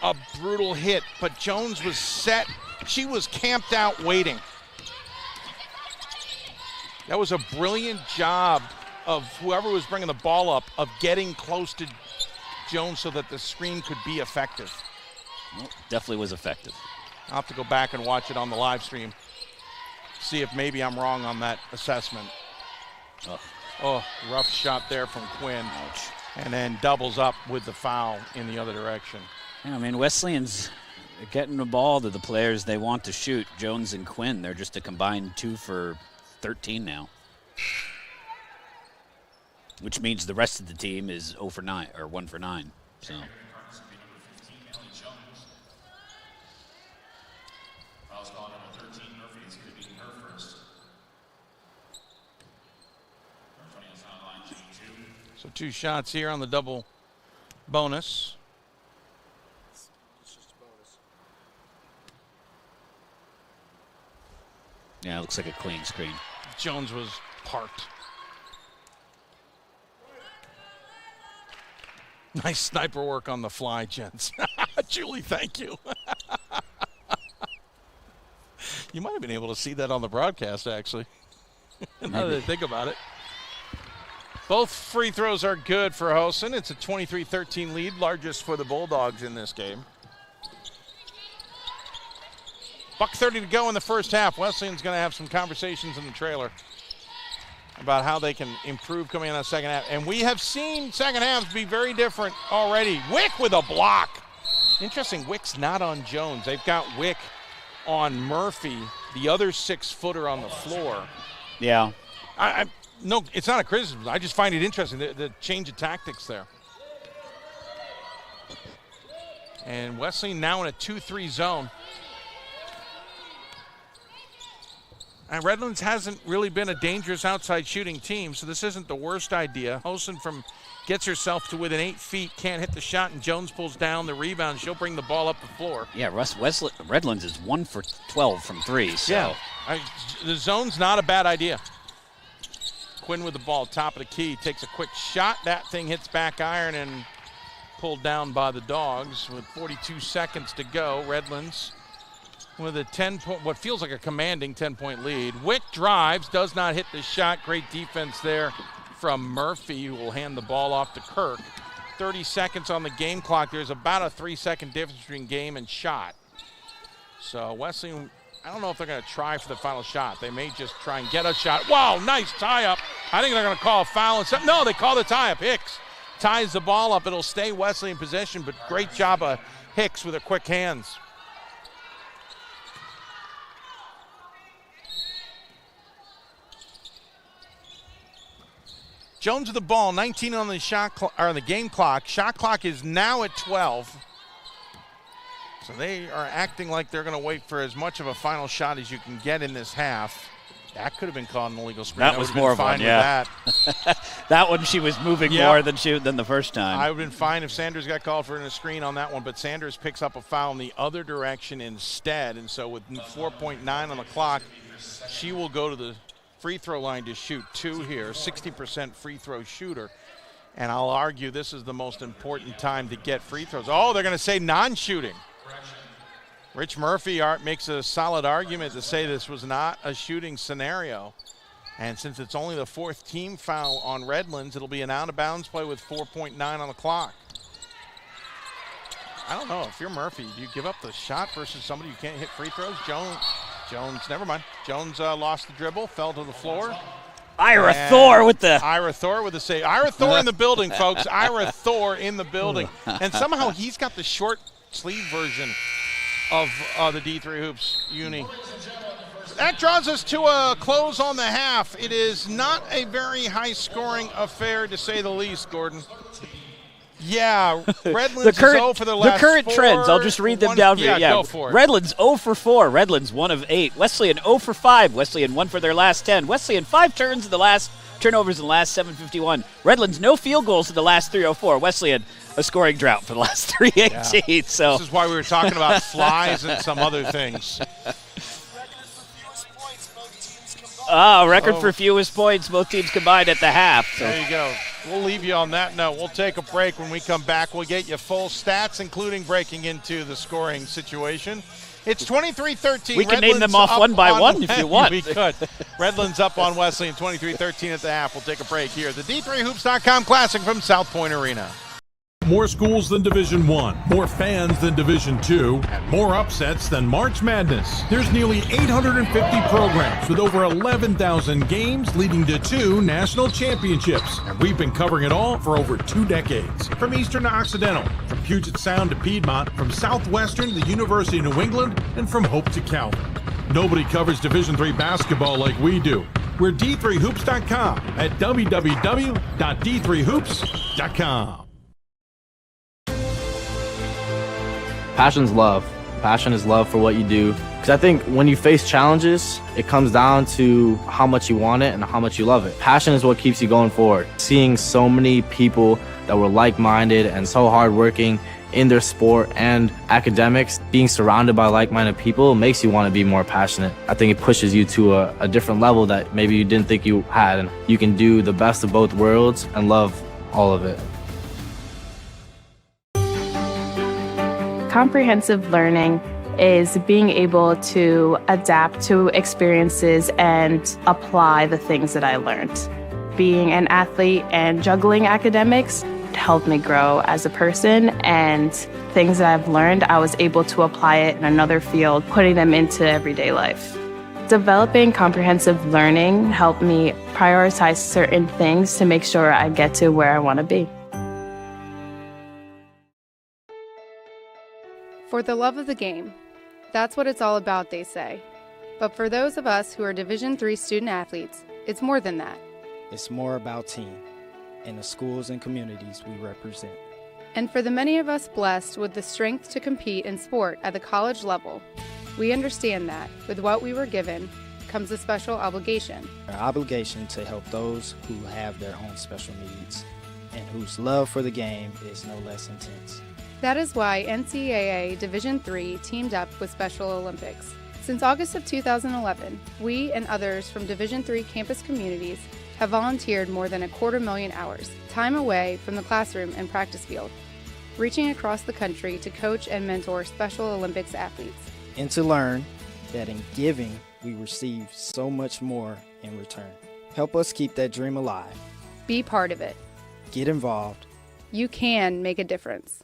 a brutal hit, but Jones was set. She was camped out waiting. That was a brilliant job of whoever was bringing the ball up of getting close to Jones so that the screen could be effective. Well, definitely was effective. I'll have to go back and watch it on the live stream, see if maybe I'm wrong on that assessment. Oh, rough shot there from Quinn. Ouch. And then doubles up with the foul in the other direction. Yeah, I mean, Wesleyan's getting the ball to the players they want to shoot. Jones and Quinn, they're just a combined 2 for 13 now. Which means the rest of the team is 0 for 9 or 1 for 9. So. So 2 shots here on the double bonus. Yeah, it looks like a clean screen. Jones was parked. Nice sniper work on the fly, gents. Julie, thank you. You might have been able to see that on the broadcast, actually. Now that I think about it. Both free throws are good for Hosen. It's a 23-13 lead, largest for the Bulldogs in this game. $1:30 to go in the first half. Wesleyan's going to have some conversations in the trailer about how they can improve coming in the second half. And we have seen second halves be very different already. Wick with a block. Interesting, Wick's not on Jones. They've got Wick on Murphy, the other 6-footer on the floor. Yeah. No, it's not a criticism. I just find it interesting, the change of tactics there. And Wesleyan now in a 2-3 zone. And Redlands hasn't really been a dangerous outside shooting team, so this isn't the worst idea. Hosen gets herself to within 8 feet, can't hit the shot, and Jones pulls down the rebound. She'll bring the ball up the floor. Yeah, Redlands is 1 for 12 from 3. So. Yeah, the zone's not a bad idea. Quinn with the ball, top of the key, takes a quick shot. That thing hits back iron and pulled down by the Dogs with 42 seconds to go. Redlands with a what feels like a commanding 10-point lead. Wick drives, does not hit the shot. Great defense there from Murphy, who will hand the ball off to Kirk. 30 seconds on the game clock. There's about a 3-second difference between game and shot. So Wesleyan, I don't know if they're going to try for the final shot. They may just try and get a shot. Wow, nice tie-up. I think they're going to call a foul. No, they call the tie-up. Hicks ties the ball up. It'll stay Wesleyan in possession, but great job of Hicks with her quick hands. Jones with the ball, 19 on the on the game clock. Shot clock is now at 12. So they are acting like they're going to wait for as much of a final shot as you can get in this half. That could have been called an illegal screen. That was more of one, yeah. That one she was moving more than the first time. I would have been fine if Sanders got called for a screen on that one, but Sanders picks up a foul in the other direction instead. And so with 4.9 on the clock, she will go to the free throw line to shoot 2 here, 60% free throw shooter. And I'll argue this is the most important time to get free throws. Oh, they're going to say non-shooting. Rich Murphy makes a solid argument to say this was not a shooting scenario. And since it's only the 4th team foul on Redlands, it'll be an out-of-bounds play with 4.9 on the clock. I don't know. If you're Murphy, do you give up the shot versus somebody who can't hit free throws? Jones, never mind. Jones lost the dribble, fell to the floor. Ira Thor with the save. Ira Thor in the building, folks. Ira Thor in the building. And somehow he's got the short sleeve version of the D3 Hoops uni. That draws us to a close on the half. It is not a very high-scoring affair, to say the least, Gordon. Yeah, Redlands is 0 for the last 4. The current trends, I'll just read them down for you. Yeah, go for it. Redlands 0 for 4. Redlands 1 of 8. Wesleyan 0 for 5. Wesleyan 1 for their last 10. Wesleyan 5 turnovers in the last 7:51. Redlands no field goals in the last 3:04. Wesleyan a scoring drought for the last 3:18. Yeah. So this is why we were talking about flies and some other things. Record for fewest points both teams combined at the half. So. There you go. We'll leave you on that note. We'll take a break. When we come back, we'll get you full stats, including breaking into the scoring situation. It's 23-13. We can name them off one by one if you want. We could. Redlands up on Wesleyan, 23-13 at the half. We'll take a break here. The D3Hoops.com Classic from South Point Arena. More schools than Division I, more fans than Division II, more upsets than March Madness. There's nearly 850 programs with over 11,000 games leading to 2 national championships. And we've been covering it all for over 2 decades. From Eastern to Occidental, from Puget Sound to Piedmont, from Southwestern to the University of New England, and from Hope to Calvin. Nobody covers Division III basketball like we do. We're D3Hoops.com at www.d3hoops.com. Passion's love. Passion is love for what you do. Because I think when you face challenges, it comes down to how much you want it and how much you love it. Passion is what keeps you going forward. Seeing so many people that were like-minded and so hardworking in their sport and academics, being surrounded by like-minded people makes you want to be more passionate. I think it pushes you to a different level that maybe you didn't think you had. And you can do the best of both worlds and love all of it. Comprehensive learning is being able to adapt to experiences and apply the things that I learned. Being an athlete and juggling academics helped me grow as a person, and things that I've learned, I was able to apply it in another field, putting them into everyday life. Developing comprehensive learning helped me prioritize certain things to make sure I get to where I want to be. For the love of the game. That's what it's all about, they say. But for those of us who are Division III student athletes, it's more than that. It's more about team and the schools and communities we represent. And for the many of us blessed with the strength to compete in sport at the college level, we understand that with what we were given comes a special obligation. Our obligation to help those who have their own special needs and whose love for the game is no less intense. That is why NCAA Division III teamed up with Special Olympics. Since August of 2011, we and others from Division III campus communities have volunteered more than 250,000 hours, time away from the classroom and practice field, reaching across the country to coach and mentor Special Olympics athletes. And to learn that in giving, we receive so much more in return. Help us keep that dream alive. Be part of it. Get involved. You can make a difference.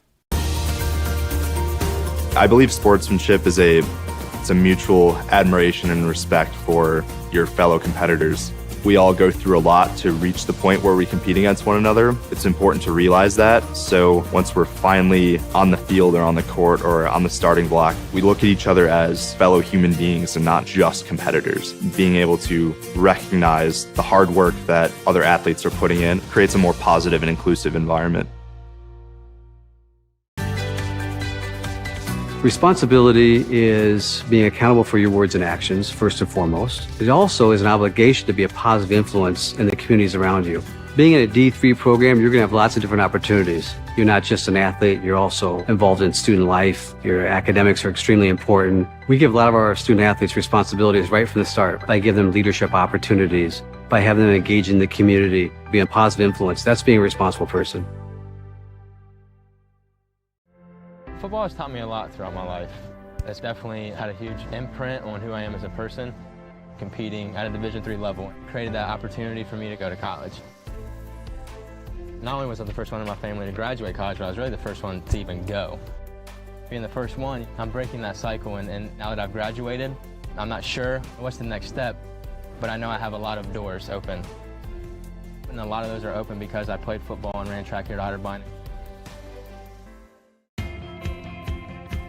I believe sportsmanship is a mutual admiration and respect for your fellow competitors. We all go through a lot to reach the point where we compete against one another. It's important to realize that. So once we're finally on the field or on the court or on the starting block, we look at each other as fellow human beings and not just competitors. Being able to recognize the hard work that other athletes are putting in creates a more positive and inclusive environment. Responsibility is being accountable for your words and actions, first and foremost. It also is an obligation to be a positive influence in the communities around you. Being in a D3 program, you're going to have lots of different opportunities. You're not just an athlete, you're also involved in student life. Your academics are extremely important. We give a lot of our student athletes responsibilities right from the start by giving them leadership opportunities, by having them engage in the community, be a positive influence. That's being a responsible person. Football has taught me a lot throughout my life. It's definitely had a huge imprint on who I am as a person. Competing at a Division III level created that opportunity for me to go to college. Not only was I the first one in my family to graduate college, but I was really the first one to even go. Being the first one, I'm breaking that cycle, and now that I've graduated, I'm not sure what's the next step, but I know I have a lot of doors open. And a lot of those are open because I played football and ran track here at Otterbein.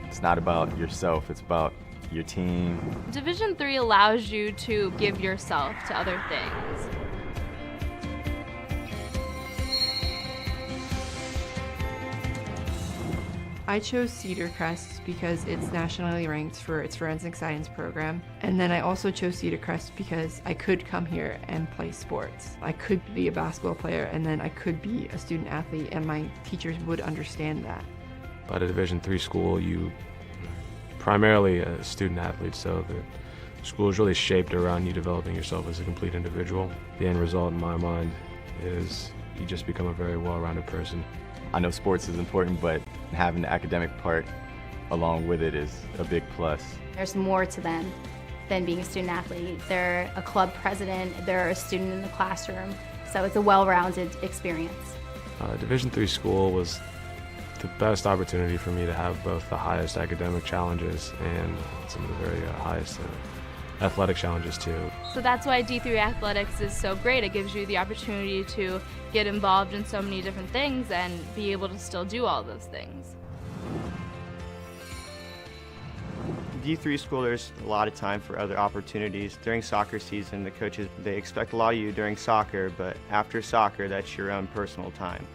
It's not about yourself, it's about your team. Division III allows you to give yourself to other things. I chose Cedar Crest because it's nationally ranked for its forensic science program. And then I also chose Cedar Crest because I could come here and play sports. I could be a basketball player and then I could be a student athlete, and my teachers would understand that. At a Division III school, you primarily a student athlete, so the school is really shaped around you developing yourself as a complete individual. The end result in my mind is you just become a very well-rounded person. I know sports is important, but having the academic part along with it is a big plus. There's more to them than being a student athlete. They're a club president, they're a student in the classroom, so it's a well-rounded experience. Division III school was the best opportunity for me to have both the highest academic challenges and some of the very highest athletic challenges too. So that's why D3 athletics is so great. It gives you the opportunity to get involved in so many different things and be able to still do all those things. D3 school, there's a lot of time for other opportunities. During soccer season, the coaches, they expect a lot of you during soccer, but after soccer, that's your own personal time.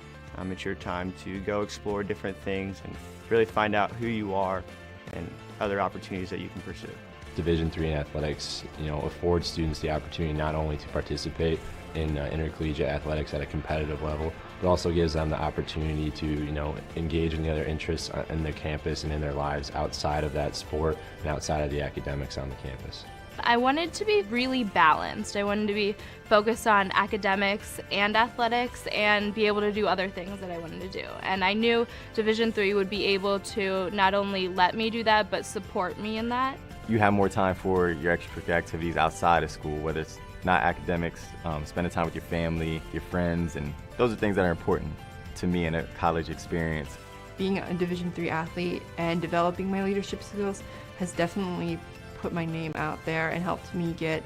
It's your time to go explore different things and really find out who you are and other opportunities that you can pursue. Division III in athletics, affords students the opportunity not only to participate in intercollegiate athletics at a competitive level, but also gives them the opportunity to, engage in the other interests in their campus and in their lives outside of that sport and outside of the academics on the campus. I wanted to be really balanced. I wanted to be focused on academics and athletics and be able to do other things that I wanted to do. And I knew Division III would be able to not only let me do that, but support me in that. You have more time for your extracurricular activities outside of school, whether it's not academics, spending time with your family, your friends, and those are things that are important to me in a college experience. Being a Division III athlete and developing my leadership skills has definitely put my name out there and helped me get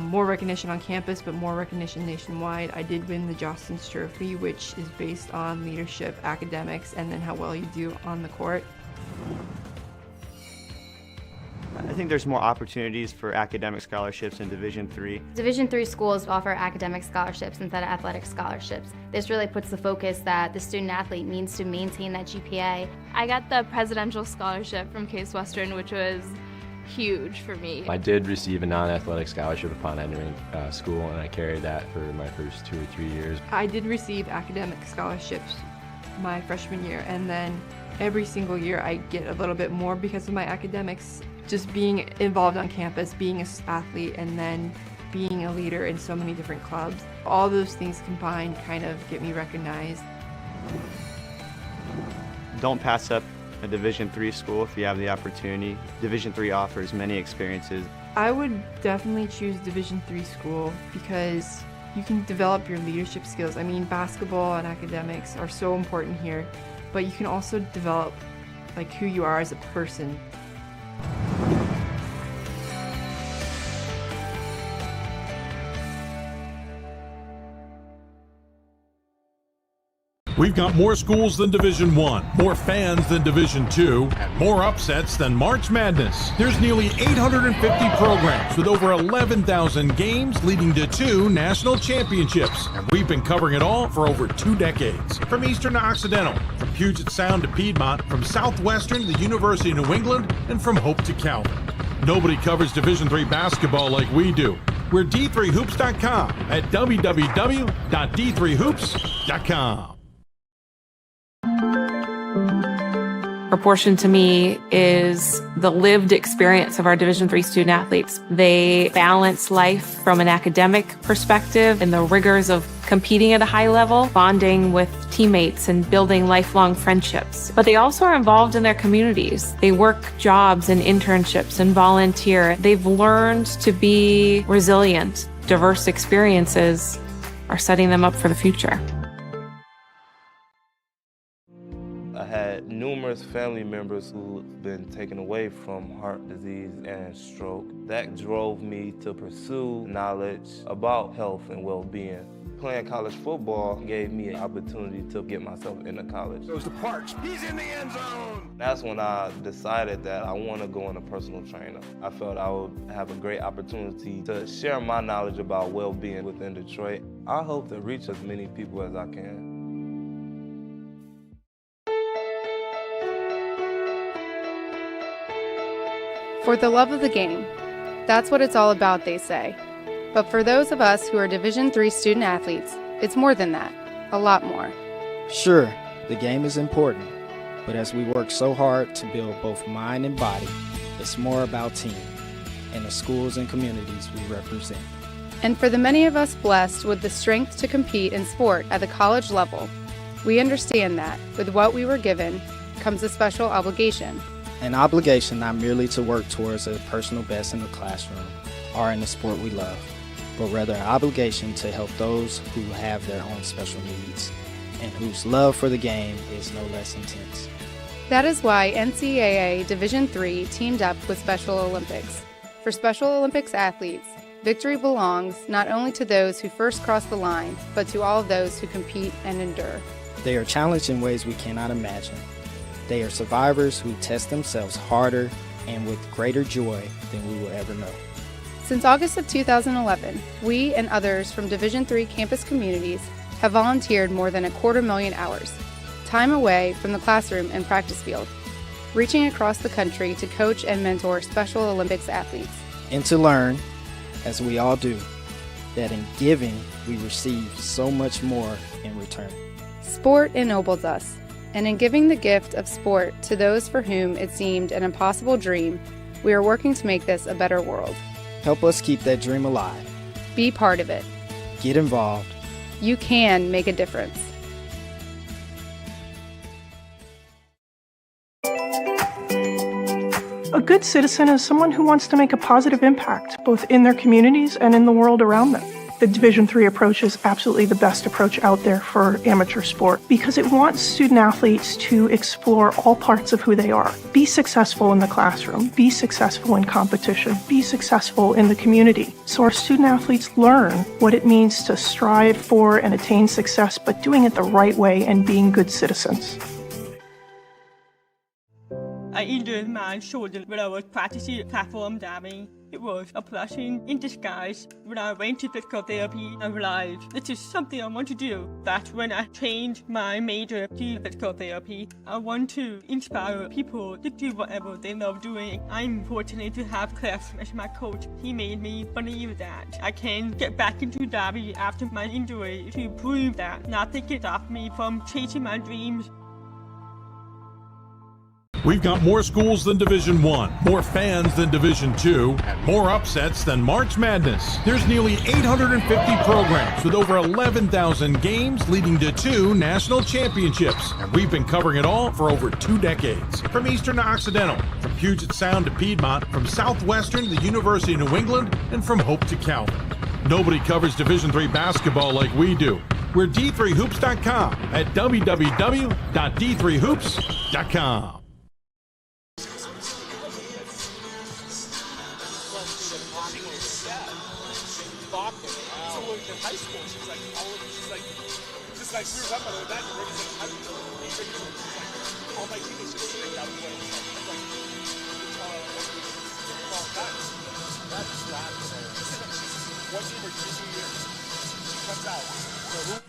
more recognition on campus, but more recognition nationwide. I did win the Jostens Trophy, which is based on leadership, academics, and then how well you do on the court. I think there's more opportunities for academic scholarships in Division III. Division III schools offer academic scholarships instead of athletic scholarships. This really puts the focus that the student athlete needs to maintain that GPA. I got the presidential scholarship from Case Western, which was huge for me. I did receive a non-athletic scholarship upon entering school, and I carried that for my first 2 or 3 years. I did receive academic scholarships my freshman year, and then every single year I get a little bit more because of my academics. Just being involved on campus, being an athlete, and then being a leader in so many different clubs. All those things combined kind of get me recognized. Don't pass up a Division III school if you have the opportunity. Division III offers many experiences. I would definitely choose Division III school because you can develop your leadership skills. I mean, basketball and academics are so important here, but you can also develop who you are as a person. We've got more schools than Division I, more fans than Division II, and more upsets than March Madness. There's nearly 850 programs with over 11,000 games leading to 2 national championships. And we've been covering it all for over 2 decades. From Eastern to Occidental, from Puget Sound to Piedmont, from Southwestern to the University of New England, and from Hope to Calvin. Nobody covers Division III basketball like we do. We're D3Hoops.com at www.d3hoops.com. Proportion to me is the lived experience of our Division III student athletes. They balance life from an academic perspective and the rigors of competing at a high level, bonding with teammates and building lifelong friendships. But they also are involved in their communities. They work jobs and internships and volunteer. They've learned to be resilient. Diverse experiences are setting them up for the future. I had numerous family members who've been taken away from heart disease and stroke. That drove me to pursue knowledge about health and well-being. Playing college football gave me an opportunity to get myself into college. Goes to Parks. He's in the end zone. That's when I decided that I want to go in a personal trainer. I felt I would have a great opportunity to share my knowledge about well-being within Detroit. I hope to reach as many people as I can. For the love of the game. That's what it's all about, they say. But for those of us who are Division III student athletes, it's more than that. A lot more. Sure, the game is important, but as we work so hard to build both mind and body, it's more about team and the schools and communities we represent. And for the many of us blessed with the strength to compete in sport at the college level, we understand that with what we were given comes a special obligation. An obligation not merely to work towards a personal best in the classroom or in the sport we love, but rather an obligation to help those who have their own special needs and whose love for the game is no less intense. That is why NCAA Division III teamed up with Special Olympics. For Special Olympics athletes, victory belongs not only to those who first cross the line, but to all of those who compete and endure. They are challenged in ways we cannot imagine. They are survivors who test themselves harder and with greater joy than we will ever know. Since August of 2011, we and others from Division III campus communities have volunteered more than 250,000 hours, time away from the classroom and practice field, reaching across the country to coach and mentor Special Olympics athletes. And to learn, as we all do, that in giving we receive so much more in return. Sport ennobles us, and in giving the gift of sport to those for whom it seemed an impossible dream, we are working to make this a better world. Help us keep that dream alive. Be part of it. Get involved. You can make a difference. A good citizen is someone who wants to make a positive impact, both in their communities and in the world around them. The Division III approach is absolutely the best approach out there for amateur sport because it wants student athletes to explore all parts of who they are. Be successful in the classroom, be successful in competition, be successful in the community. So our student athletes learn what it means to strive for and attain success, but doing it the right way and being good citizens. I enjoyed my shoulder when I was practicing platform diving. It was a blessing in disguise. When I went to physical therapy, I realized this is something I want to do. That's when I changed my major to physical therapy. I want to inspire people to do whatever they love doing. I'm fortunate to have Cliff as my coach. He made me believe that I can get back into diving after my injury to prove that nothing can stop me from chasing my dreams. We've got more schools than Division I, more fans than Division II, more upsets than March Madness. There's nearly 850 programs with over 11,000 games leading to 2 national championships. And we've been covering it all for over 2 decades. From Eastern to Occidental, from Puget Sound to Piedmont, from Southwestern to the University of New England, and from Hope to Calvin. Nobody covers Division III basketball like we do. We're D3Hoops.com at www.d3hoops.com. Like we were talking about that, all my teammates just think that was that's not one team or 2 years. He cuts out. So who?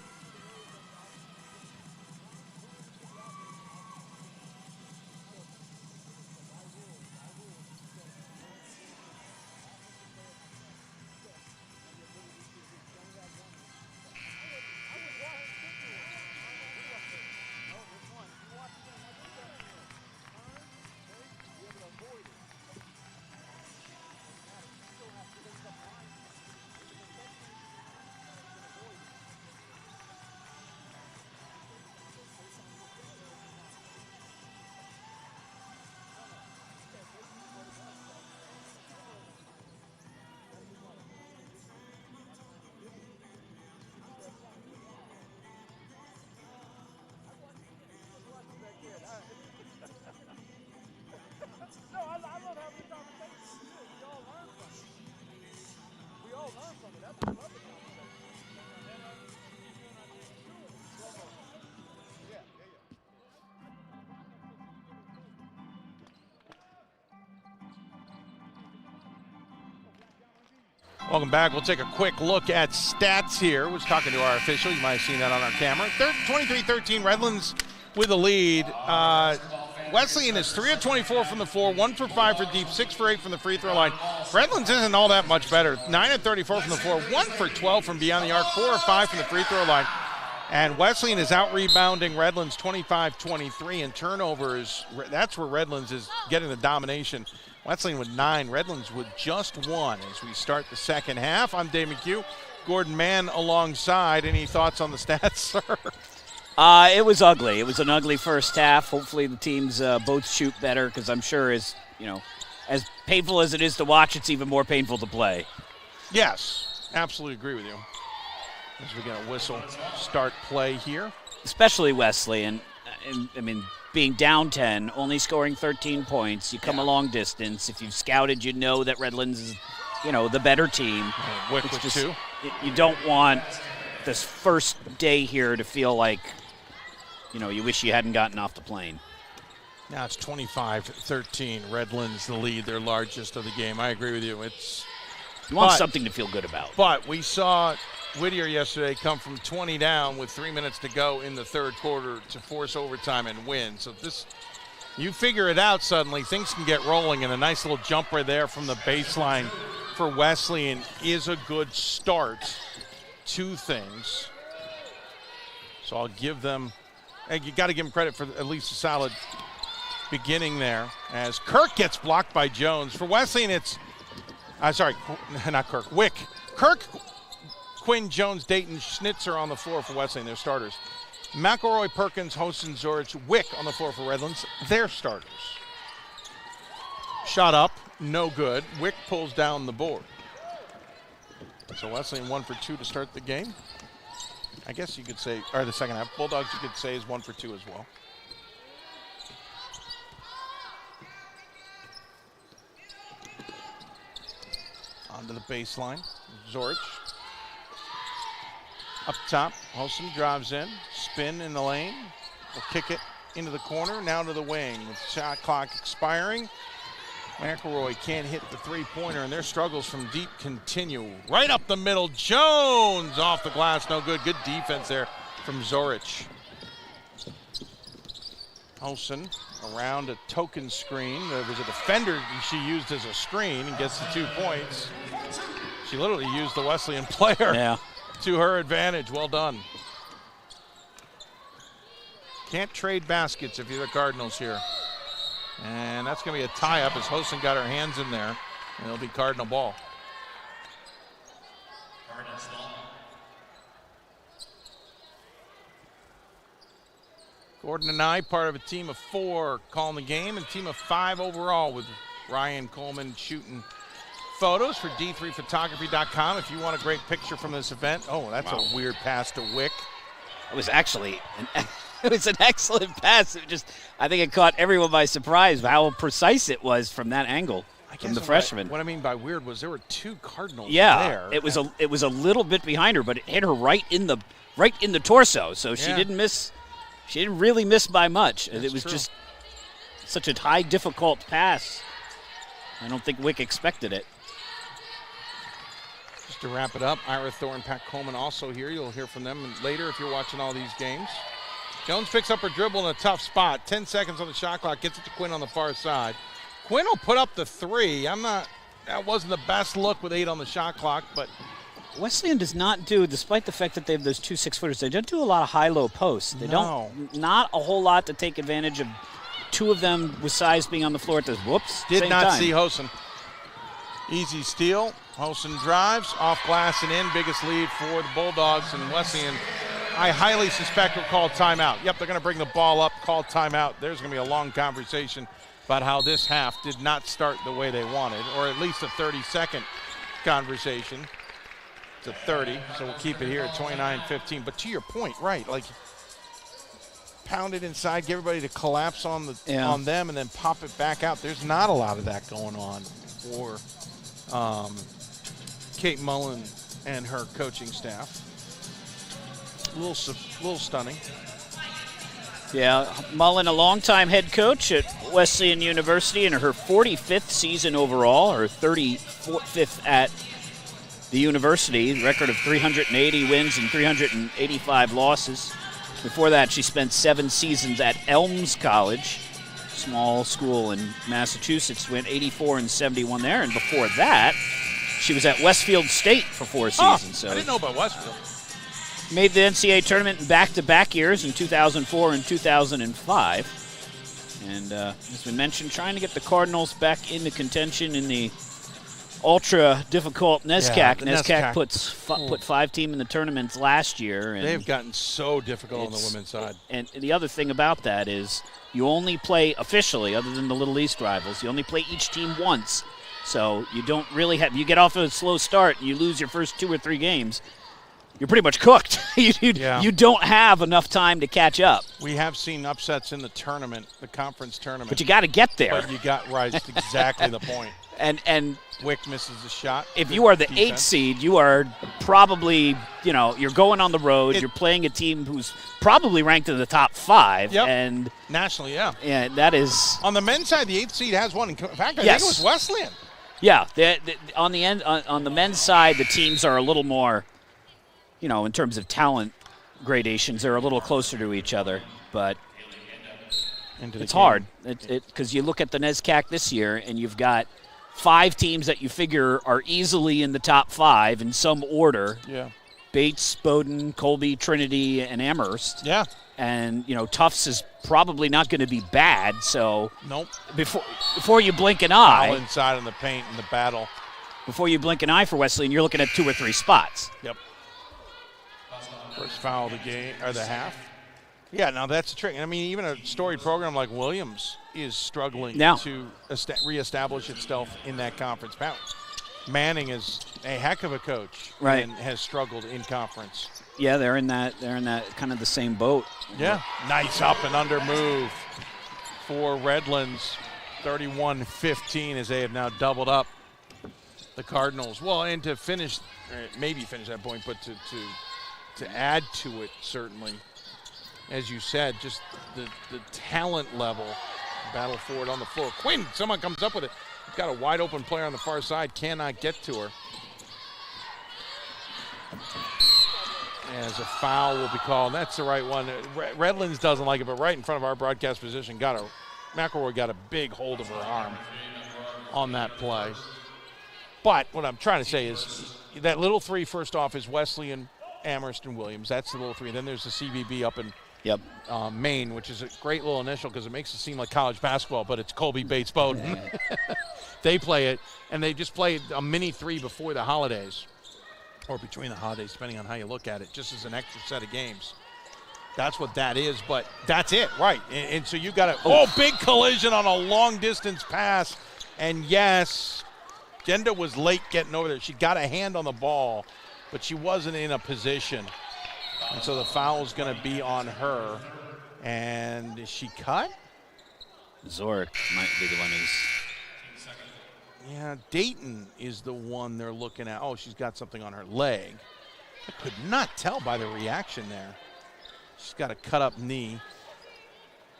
Welcome back. We'll take a quick look at stats here. I was talking to our official. You might have seen that on our camera. 23-13, Redlands with the lead. Wesleyan is 3 of 24 from the floor, 1 for 5 for deep, 6 for 8 from the free throw line. Redlands isn't all that much better. 9 of 34 from the floor, 1 for 12 from beyond the arc, 4 or 5 from the free throw line. And Wesleyan is out-rebounding Redlands 25-23 in turnovers. That's where Redlands is getting the domination. Wesleyan with 9, Redlands with just 1 as we start the second half. I'm Dave McHugh. Gordon Mann alongside. Any thoughts on the stats, sir? It was ugly. It was an ugly first half. Hopefully the teams both shoot better, because I'm sure as painful as it is to watch, it's even more painful to play. Yes, absolutely agree with you. As we get a whistle start play here. Especially Wesleyan. I mean, being down 10, only scoring 13 points. You come a long distance. If you've scouted, you know that Redlands is, the better team. Wick with 2. You don't want this first day here to feel like, you wish you hadn't gotten off the plane. Now it's 25-13. Redlands the lead, their largest of the game. I agree with you. You want something to feel good about. But we saw Whittier yesterday come from 20 down with 3 minutes to go in the third quarter to force overtime and win. So you figure it out suddenly, things can get rolling, and a nice little jumper there from the baseline for Wesleyan is a good start to things. So I'll give them, you got to give them credit for at least a solid beginning there, as Kirk gets blocked by Jones. For Wesleyan, Wick. Kirk, Quinn, Jones, Dayton, Schnitzer on the floor for Wesleyan, their starters. McElroy, Perkins, Hosen, Zorich, Wick on the floor for Redlands, their starters. Shot up, no good. Wick pulls down the board. So Wesleyan 1 for 2 to start the game. I guess you could say, or the second half. Bulldogs, you could say, is 1 for 2 as well. Onto the baseline, Zorich. Up top, Holston drives in, spin in the lane. Will kick it into the corner, now to the wing. With shot clock expiring, McElroy can't hit the three-pointer, and their struggles from deep continue. Right up the middle, Jones off the glass, no good. Good defense there from Zorich. Holston around a token screen. There was a defender she used as a screen and gets the 2 points. She literally used the Wesleyan player to her advantage. Well done. Can't trade baskets if you're the Cardinals here. And that's going to be a tie-up as Hosen got her hands in there. And it'll be Cardinal ball. Gordon and I, part of a team of 4 calling the game, and team of 5 overall, with Ryan Coleman shooting photos for d3photography.com. If you want a great picture from this event. Oh, that's a weird pass to Wick. It was actually it was an excellent pass. I think it caught everyone by surprise how precise it was from that angle from the freshman. What I mean by weird was there were 2 Cardinals there. It was a little bit behind her, but it hit her right in the torso. So she didn't miss. She didn't really miss by much. It was just such a high, difficult pass. I don't think Wick expected it. Just to wrap it up, Ira Thorne, Pat Coleman also here. You'll hear from them later if you're watching all these games. Jones picks up her dribble in a tough spot. 10 seconds on the shot clock. Gets it to Quinn on the far side. Quinn will put up the 3. That wasn't the best look with 8 on the shot clock, but Wesleyan does not do, despite the fact that they have those 2 6-footers, they don't do a lot of high-low posts. They don't, not a whole lot to take advantage of 2 of them with size being on the floor at this. Did not see Hosen. Easy steal. Hosen drives, off glass and in. Biggest lead for the Bulldogs, and Wesleyan, I highly suspect, will call timeout. Yep, they're going to bring the ball up, call timeout. There's going to be a long conversation about how this half did not start the way they wanted, or at least a 30-second conversation. To 30, so we'll keep it here at 29-15. But to your point, right, like pound it inside, get everybody to collapse on them, and then pop it back out. There's not a lot of that going on for Kate Mullen and her coaching staff. A little stunning. Yeah, Mullen, a longtime head coach at Wesleyan University in her 45th season overall, her 35th at the university, record of 380 wins and 385 losses. Before that, she spent 7 seasons at Elms College, small school in Massachusetts, went 84 and 71 there. And before that, she was at Westfield State for 4 seasons. So I didn't know about Westfield. Made the NCAA tournament in back-to-back years in 2004 and 2005. And as we mentioned, trying to get the Cardinals back into contention in the ultra difficult NESCAC. Yeah, the NESCAC NESCAC. put 5 team in the tournaments last year. And they've gotten so difficult on the women's side. And the other thing about that is you only play officially, other than the Little East rivals, you only play each team once. So you don't really have – you get off to a slow start and you lose your first 2 or 3 games, you're pretty much cooked. You don't have enough time to catch up. We have seen upsets in the tournament, the conference tournament. But you got to get there. But you got right. That's exactly the point. And Wick misses the shot. If Good you are the defense. 8th seed, you are probably, you're going on the road. You're playing a team who's probably ranked in the top 5. Yep. And nationally, yeah. Yeah, that is. On the men's side, the 8th seed has one. In fact, I think Yes. it was Wesleyan. Yeah, on the men's side, the teams are a little more, in terms of talent gradations, they're a little closer to each other. But it's hard because you look at the NESCAC this year, and you've got 5 teams that you figure are easily in the top 5 in some order. Yeah. Bates, Bowdoin, Colby, Trinity, and Amherst. Yeah. And, Tufts is probably not going to be bad. So nope. Before you blink an eye. All inside in the paint in the battle. Before you blink an eye for Wesleyan, you're looking at 2 or 3 spots. Yep. First foul of the game, or the half. Yeah, now that's a trick. I mean, even a storied program like Williams is struggling to reestablish itself in that conference. Manning is a heck of a coach, right, and has struggled in conference. Yeah, they're in that kind of the same boat. Yeah, nice up and under move for Redlands, 31-15 as they have now doubled up the Cardinals. Well, and to finish, maybe finish that point, but to add to it, certainly, as you said, just the talent level, battle for it on the floor. Quinn, someone comes up with it. Got a wide open player on the far side, cannot get to her. As a foul will be called. That's the right one. Redlands doesn't like it, but right in front of our broadcast position, McElroy got a big hold of her arm on that play. But what I'm trying to say is that little 3 first off is Wesleyan, Amherst, and Williams. That's the little 3. Then there's the CBB up in Maine, which is a great little initial because it makes it seem like college basketball, but it's Colby, Bates, Bowdoin. They play it, and they just played a mini 3 before the holidays, or between the holidays, depending on how you look at it, just as an extra set of games. That's what that is, but that's it, right. And so you got big collision on a long-distance pass, and yes, Jenda was late getting over there. She got a hand on the ball, but she wasn't in a position. And so the foul is going to be on her. And is she cut? Zork might be the one who's. Yeah, Dayton is the one they're looking at. Oh, she's got something on her leg. I could not tell by the reaction there. She's got a cut up knee.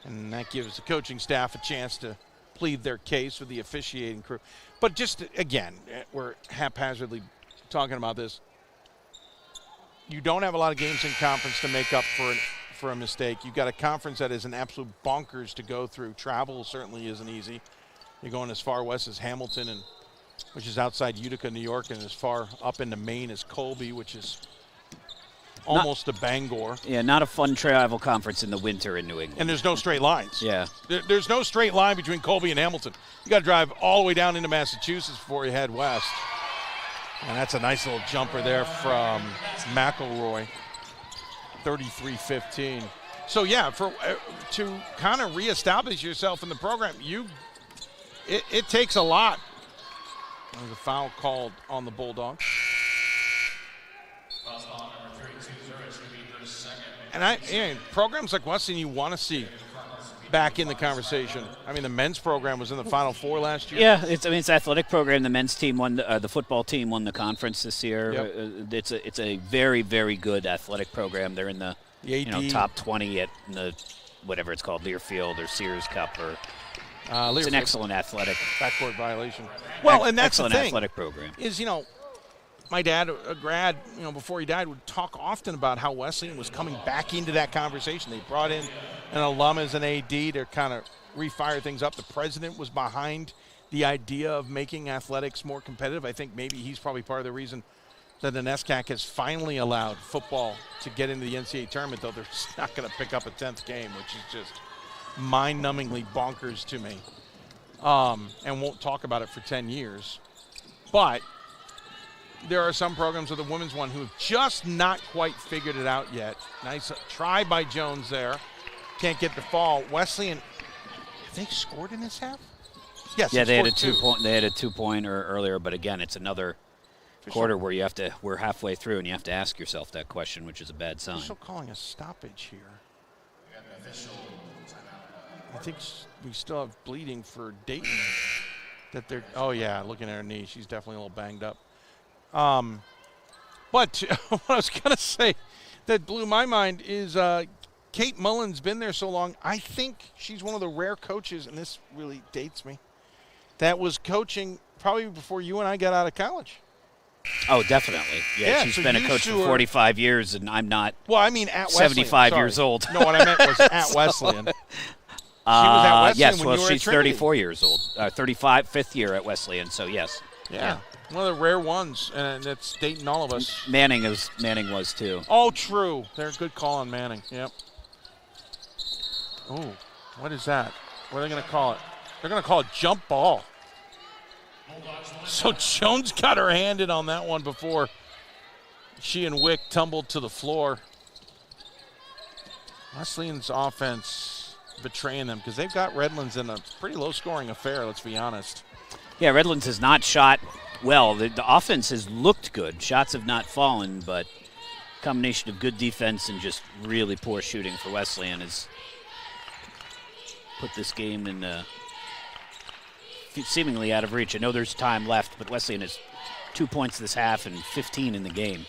And that gives the coaching staff a chance to plead their case with the officiating crew. But just, again, we're haphazardly talking about this. You don't have a lot of games in conference to make up for a mistake. You've got a conference that is an absolute bonkers to go through. Travel certainly isn't easy. You're going as far west as Hamilton, which is outside Utica, New York, and as far up into Maine as Colby, which is almost to Bangor. Yeah, not a fun travel conference in the winter in New England. And there's no straight lines. Yeah. There's no straight line between Colby and Hamilton. You got to drive all the way down into Massachusetts before you head west. And that's a nice little jumper there from McElroy, 33-15. So, yeah, to kind of reestablish yourself in the program, it takes a lot. There's a foul called on the Bulldogs. And programs like Wesleyan you want to see back in the conversation. I mean, the men's program was in the Final Four last year. Yeah, it's athletic program. The men's team won. The football team won the conference this year. Yep. It's a very, very good athletic program. They're in the top 20 at the whatever it's called, Learfield or Sears Cup or. It's an excellent athletic backcourt violation. Well, and that's excellent the thing, athletic program. Is my dad, a grad, before he died, would talk often about how Wesleyan was coming back into that conversation. They brought in an alum as an AD to kind of refire things up. The president was behind the idea of making athletics more competitive. I think maybe he's probably part of the reason that the NESCAC has finally allowed football to get into the NCAA tournament, though they're not going to pick up a 10th game, which is just mind-numbingly bonkers to me, and won't talk about it for 10 years. But there are some programs with the women's one who have just not quite figured it out yet. Nice try by Jones there. Can't get the fall. Wesleyan, have they scored in this half? Yes. Yeah, they had a 2-point. They had a 2-pointer earlier, but again, it's another quarter where you have to. We're halfway through, and you have to ask yourself that question, which is a bad sign. Official calling a stoppage here. I think we still have bleeding for Dayton. That they're. Oh yeah, looking at her knee, she's definitely a little banged up. But what I was gonna say that blew my mind is Kate Mullen's been there so long. I think she's one of the rare coaches, and this really dates me, that was coaching probably before you and I got out of college. Oh, definitely. Yeah, she's been a coach for 45 years, and I'm not. Well, I mean, at Wesleyan. 75 years old. No, what I meant was at Wesleyan. She was at Wesleyan yes, when well, you were she's at Trinity. 34 years old. 35, fifth year at Wesleyan, so yes. Yeah. One of the rare ones, and that's dating all of us. Manning was too. Oh, true. They're a good call on Manning. Yep. Oh, what is that? What are they going to call it? They're going to call it jump ball. So Jones got her hand in on that one before she and Wick tumbled to the floor. Wesleyan's offense betraying them because they've got Redlands in a pretty low-scoring affair, let's be honest. Yeah, Redlands has not shot well. The offense has looked good. Shots have not fallen, but combination of good defense and just really poor shooting for Wesleyan has put this game in seemingly out of reach. I know there's time left, but Wesleyan has 2 points this half and 15 in the game.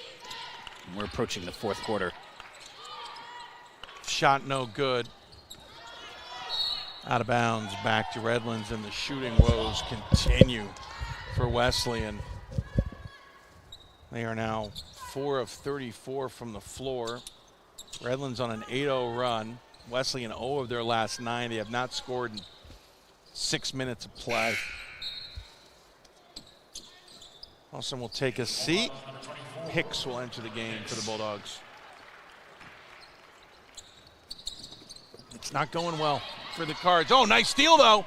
And we're approaching the fourth quarter. Shot no good. Out of bounds, back to Redlands, and the shooting woes continue for Wesleyan. They are now 4 of 34 from the floor. Redlands on an 8-0 run. Wesleyan 0 of their last 9. They have not scored in 6 minutes of play. Austin will take a seat. Hicks will enter the game for the Bulldogs. It's not going well for the Cards. Oh, nice steal, though.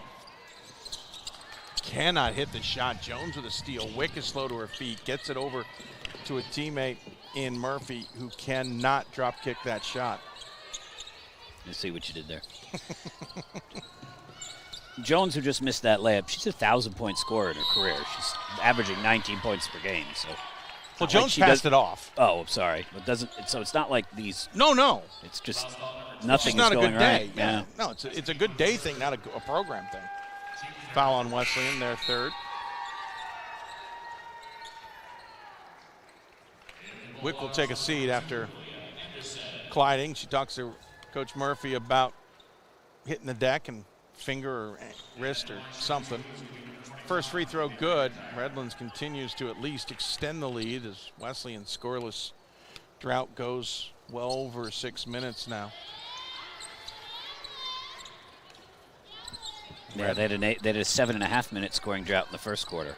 Cannot hit the shot. Jones with a steal. Wick is slow to her feet. Gets it over to a teammate in Murphy who cannot drop kick that shot. I see what you did there. Jones, who just missed that layup, she's a 1,000-point scorer in her career. She's averaging 19 points per game. So, well, Jones passed it off. Oh, sorry. It doesn't. So it's not like these. No. It's just nothing is going a good day. right. Yeah. No, it's a good day thing, not a program thing. Foul on Wesleyan, their third. Wick will take a seat after colliding. She talks to Coach Murphy about hitting the deck and finger or wrist or something. First free throw good. Redlands continues to at least extend the lead as Wesleyan's scoreless drought goes well over 6 minutes now. Yeah, they had a 7.5-minute scoring drought in the first quarter.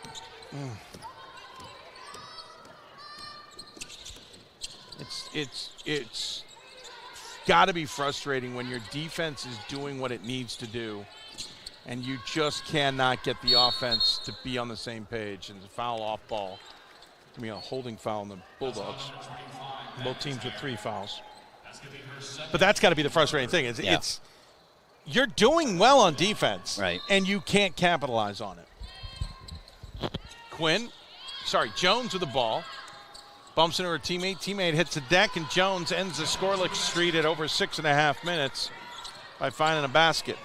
It's got to be frustrating when your defense is doing what it needs to do and you just cannot get the offense to be on the same page. And the foul off ball. I mean, a holding foul on the Bulldogs. Both teams with 3 fouls. But that's got to be the frustrating thing. It's you're doing well on defense, right, and you can't capitalize on it. Jones with the ball. Bumps into her teammate. Teammate hits the deck, and Jones ends the scoreless streak at over 6.5 minutes by finding a basket.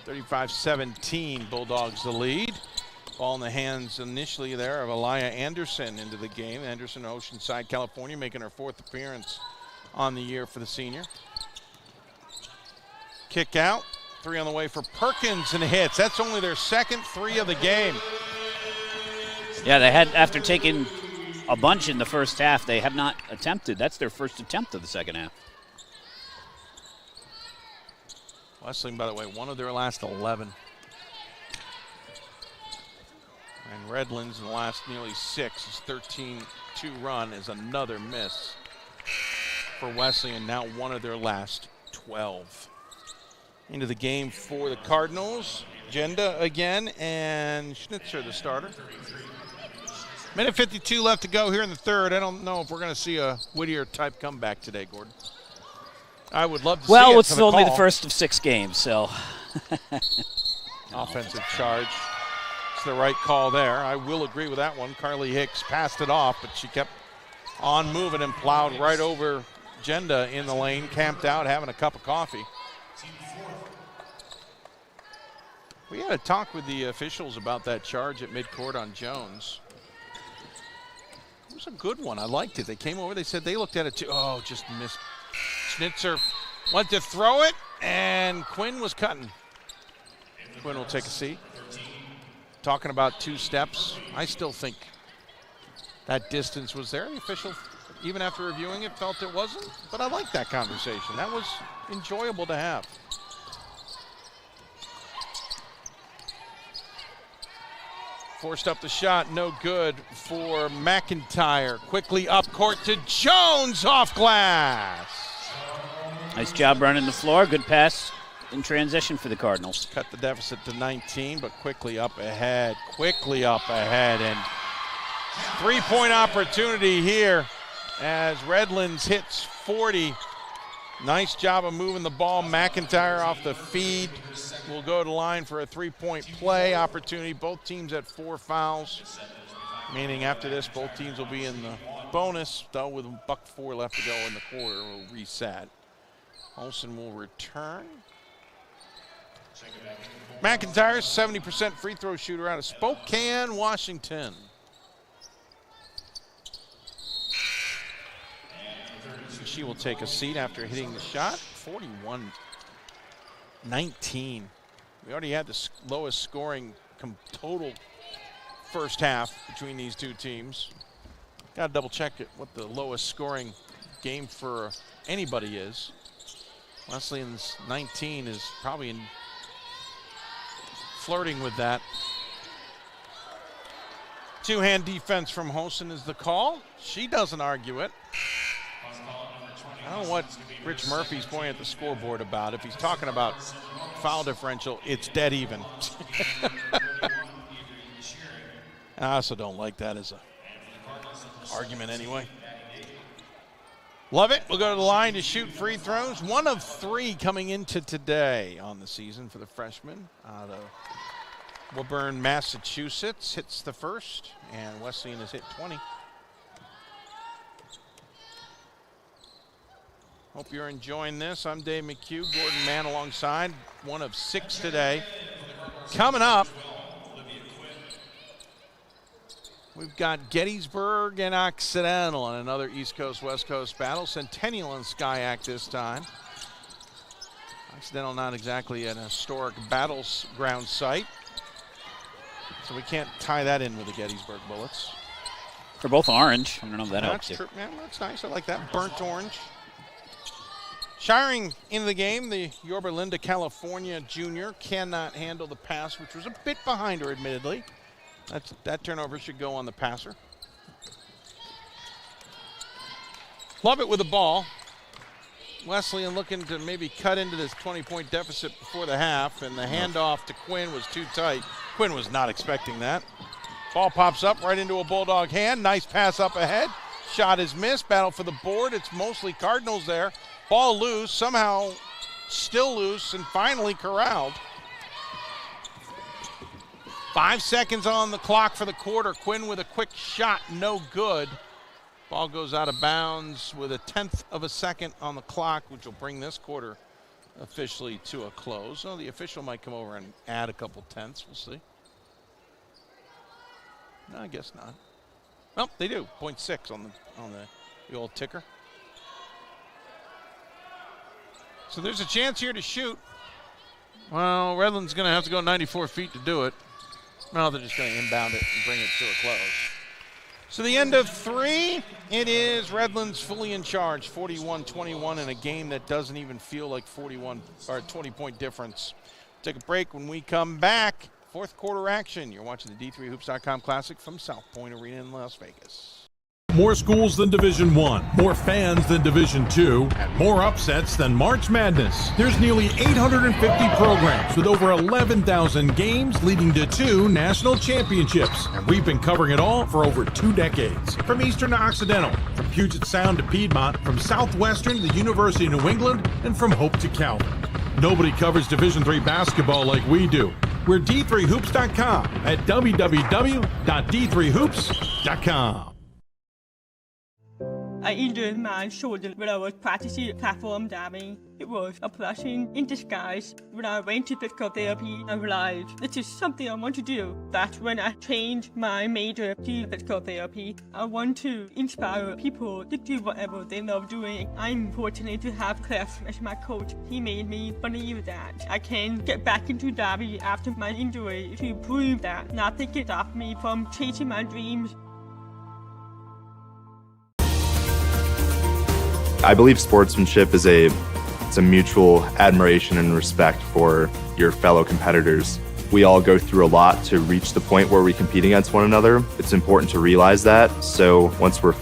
35-17, Bulldogs the lead. Ball in the hands initially there of Aliyah Anderson into the game. Anderson, Oceanside, California, making her 4th appearance on the year for the senior. Kick out. 3 on the way for Perkins and hits. That's only their second 3 of the game. Yeah, they had, after taking a bunch in the first half, they have not attempted. That's their first attempt of the second half. Wesleyan, by the way, 1 of their last 11. And Redlands in the last nearly 6. His 13-2 run is another miss for Wesleyan, now 1 of their last 12. into the game for the Cardinals. Jenda again, and Schnitzer the starter. Minute 52 left to go here in the third. I don't know if we're going to see a Whittier-type comeback today, Gordon. I would love to see it. Well, it's only the first of 6 games, so. Offensive charge. It's the right call there. I will agree with that one. Carly Hicks passed it off, but she kept on moving and plowed right over Jenda in the lane, camped out, having a cup of coffee. We had a talk with the officials about that charge at midcourt on Jones. It was a good one. I liked it. They came over. They said they looked at it too. Oh, just missed. Schnitzer went to throw it, and Quinn was cutting. Quinn will take a seat. Talking about 2 steps. I still think that distance was there. The official, even after reviewing it, felt it wasn't. But I like that conversation. That was enjoyable to have. Forced up the shot, no good for McIntyre. Quickly up court to Jones, off glass. Nice job running the floor. Good pass in transition for the Cardinals. Cut the deficit to 19, but quickly up ahead. And 3-point opportunity here as Redlands hits 40. Nice job of moving the ball. McIntyre off the feed will go to line for a 3-point play opportunity. Both teams at 4 fouls, meaning after this, both teams will be in the bonus, though with $1:04 left to go in the quarter. We'll reset. Olsen will return. McIntyre, 70% free throw shooter out of Spokane, Washington. She will take a seat after hitting the shot. 41-19. We already had the lowest scoring total first half between these 2 teams. Got to double check what the lowest scoring game for anybody is. Wesleyan's 19 is probably flirting with that. 2-hand defense from Hosen is the call. She doesn't argue it. I don't know what Rich Murphy's pointing at the scoreboard about. If he's talking about foul differential, it's dead even. I also don't like that as an argument anyway. Love it. We'll go to the line to shoot free throws. 1 of 3 coming into today on the season for the freshman out of Woburn, Massachusetts. Hits the first, and Wesleyan has hit 20. Hope you're enjoying this. I'm Dave McHugh, Gordon Mann alongside. 1 of 6 today. Coming up, we've got Gettysburg and Occidental in another East Coast, West Coast battle. Centennial and Skyac this time. Occidental not exactly an historic battleground site, so we can't tie that in with the Gettysburg Bullets. They're both orange. I don't know if that helps you. True. Yeah, that's nice. I like that. Burnt orange. Shiring into the game, the Yorba Linda, California junior cannot handle the pass, which was a bit behind her, admittedly. That turnover should go on the passer. Love it with the ball. Wesleyan looking to maybe cut into this 20-point deficit before the half, and the handoff to Quinn was too tight. Quinn was not expecting that. Ball pops up right into a Bulldog hand. Nice pass up ahead. Shot is missed. Battle for the board. It's mostly Cardinals there. Ball loose, somehow still loose, and finally corralled. 5 seconds on the clock for the quarter. Quinn with a quick shot, no good. Ball goes out of bounds with 1/10 of a second on the clock, which will bring this quarter officially to a close. So the official might come over and add a couple tenths. We'll see. No, I guess not. Well, they do. 0.6 on the old ticker. So there's a chance here to shoot. Well, Redlands going to have to go 94 feet to do it. No, they're just going to inbound it and bring it to a close. So the end of 3, it is Redlands fully in charge, 41-21 in a game that doesn't even feel like 41 or 20-point difference. Take a break. When we come back, 4th quarter action. You're watching the D3Hoops.com Classic from South Point Arena in Las Vegas. More schools than Division I, more fans than Division II, and more upsets than March Madness. There's nearly 850 programs with over 11,000 games leading to 2 national championships. And we've been covering it all for over 2 decades. From Eastern to Occidental, from Puget Sound to Piedmont, from Southwestern to the University of New England, and from Hope to Calvin. Nobody covers Division III basketball like we do. We're D3Hoops.com at www.d3hoops.com. I injured my shoulder when I was practicing platform diving. It was a blessing in disguise. When I went to physical therapy, I realized this is something I want to do. That's when I changed my major to physical therapy. I want to inspire people to do whatever they love doing. I'm fortunate to have Cliff as my coach. He made me believe that I can get back into diving after my injury to prove that nothing can stop me from chasing my dreams. I believe sportsmanship is a mutual admiration and respect for your fellow competitors. We all go through a lot to reach the point where we compete against one another. It's important to realize that. So once we're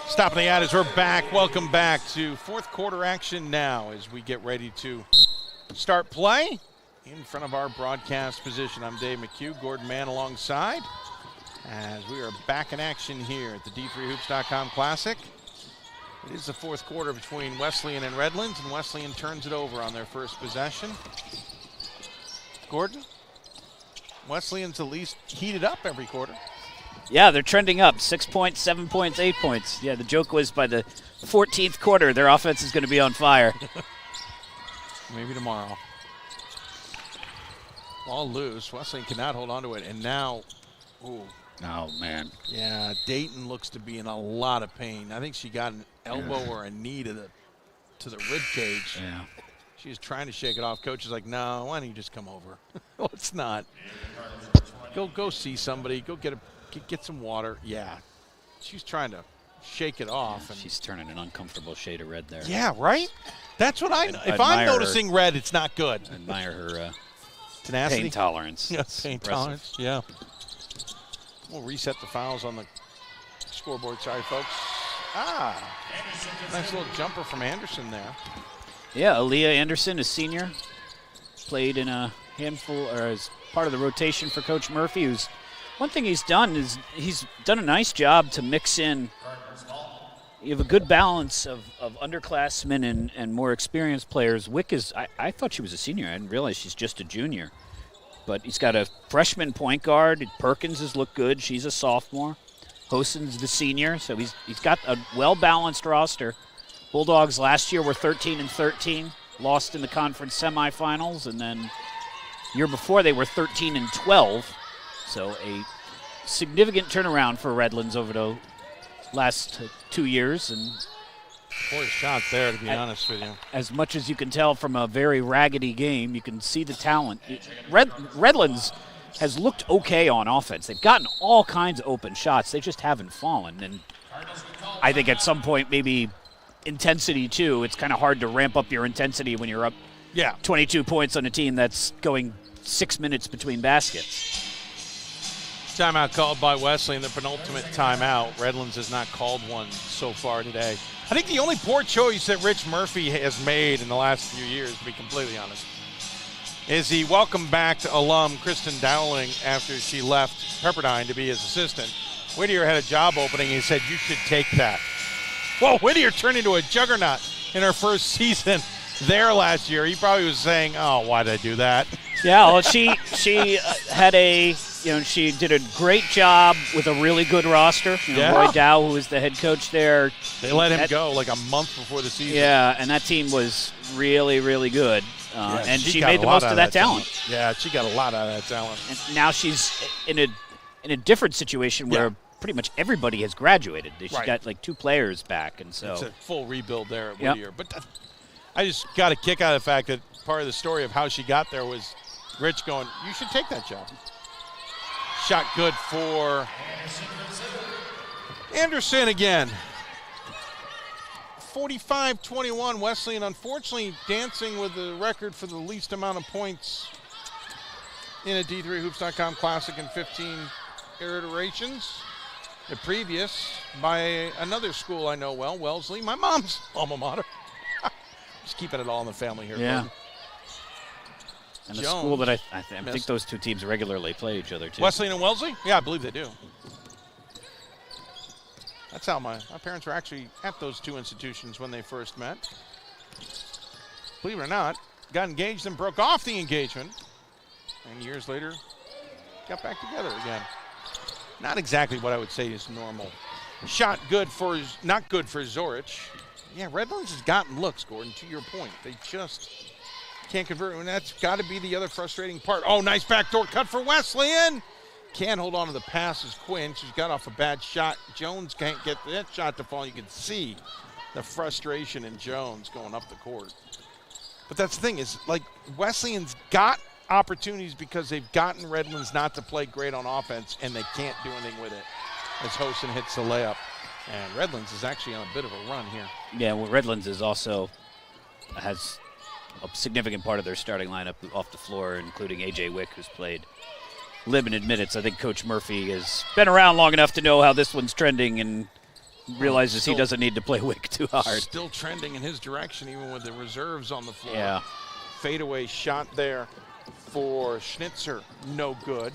stopping the ad as we're back. Welcome back to fourth quarter action now as we get ready to start play in front of our broadcast position. I'm Dave McHugh, Gordon Mann alongside as we are back in action here at the D3Hoops.com Classic. It is the fourth quarter between Wesleyan and Redlands, and Wesleyan turns it over on their first possession. Gordon, Wesleyan's at least heated up every quarter. Yeah, they're trending up. 6 points, 7 points, 8 points. Yeah, the joke was by the 14th quarter, their offense is going to be on fire. Maybe tomorrow. Ball loose. Wesleyan cannot hold on to it, and now, ooh. Oh, man. Yeah, Dayton looks to be in a lot of pain. I think she got an elbow or a knee to the rib cage. Yeah. She's trying to shake it off. Coach is like, no, why don't you just come over? Let's not. Go see somebody. Go get some water. Yeah. She's trying to shake it off. Yeah, and she's turning an uncomfortable shade of red there. Yeah, right? That's what if I'm noticing red, it's not good. I admire her tenacity. Pain tolerance. Yeah, pain tolerance. Yeah. We'll reset the fouls on the scoreboard. Sorry, folks. Nice little jumper from Anderson there. Yeah, Aaliyah Anderson, a senior, played in a handful, or as part of the rotation for Coach Murphy. One thing he's done is he's done a nice job to mix in. You have a good balance of underclassmen and more experienced players. Wick is, I thought she was a senior. I didn't realize she's just a junior. But he's got a freshman point guard. Perkins has looked good. She's a sophomore. Hosen's the senior, so he's got a well-balanced roster. Bulldogs last year were 13-13, lost in the conference semifinals, and then year before they were 13-12. So a significant turnaround for Redlands over the last 2 years. And poor shot there, to be honest with you. As much as you can tell from a very raggedy game, you can see the talent. Redlands has looked okay on offense. They've gotten all kinds of open shots. They just haven't fallen. And I think at some point, maybe intensity, too. It's kind of hard to ramp up your intensity when you're up 22 points on a team that's going 6 minutes between baskets. Timeout called by Wesleyan, the penultimate timeout. Redlands has not called one so far today. I think the only poor choice that Rich Murphy has made in the last few years, to be completely honest, is he welcomed back alum Kristen Dowling after she left Pepperdine to be his assistant. Whittier had a job opening. He said, you should take that. Well, Whittier turned into a juggernaut in her first season there last year. He probably was saying, oh, why did I do that? Yeah, well, she had she did a great job with a really good roster. Roy Dow, who was the head coach there. They let him go like a month before the season. Yeah, and that team was really, really good. And she made the most of that talent. Yeah, she got a lot out of that talent. And now she's in a different situation where pretty much everybody has graduated. She's got like 2 players back, and so it's a full rebuild there at Whittier. But I just got a kick out of the fact that part of the story of how she got there was Rich going, you should take that job. Shot good for Anderson again. 45-21. Wesleyan, unfortunately, dancing with the record for the least amount of points in a D3Hoops.com Classic in 15 iterations. The previous by another school I know well, Wellesley, my mom's alma mater. Just keeping it all in the family here. Yeah. Gordon. And a school that I think those two teams regularly play each other, too. Wesleyan and Wellesley? Yeah, I believe they do. That's how my parents were actually at those two institutions when they first met. Believe it or not, got engaged and broke off the engagement. And years later, got back together again. Not exactly what I would say is normal. Shot not good for Zorich. Yeah, Redlands has gotten looks, Gordon, to your point. They just can't convert, and that's got to be the other frustrating part. Oh, nice backdoor cut for Wesleyan. Can't hold on to the pass as Quinn. She's got off a bad shot. Jones can't get that shot to fall. You can see the frustration in Jones going up the court. But that's the thing is, like, Wesleyan's got opportunities because they've gotten Redlands not to play great on offense, and they can't do anything with it as Hosen hits the layup. And Redlands is actually on a bit of a run here. Yeah, well, Redlands has a significant part of their starting lineup off the floor, including A.J. Wick, who's played limited minutes. I think Coach Murphy has been around long enough to know how this one's trending and realizes he doesn't need to play Wick too hard. Still trending in his direction, even with the reserves on the floor. Yeah. Fadeaway shot there for Schnitzer. No good.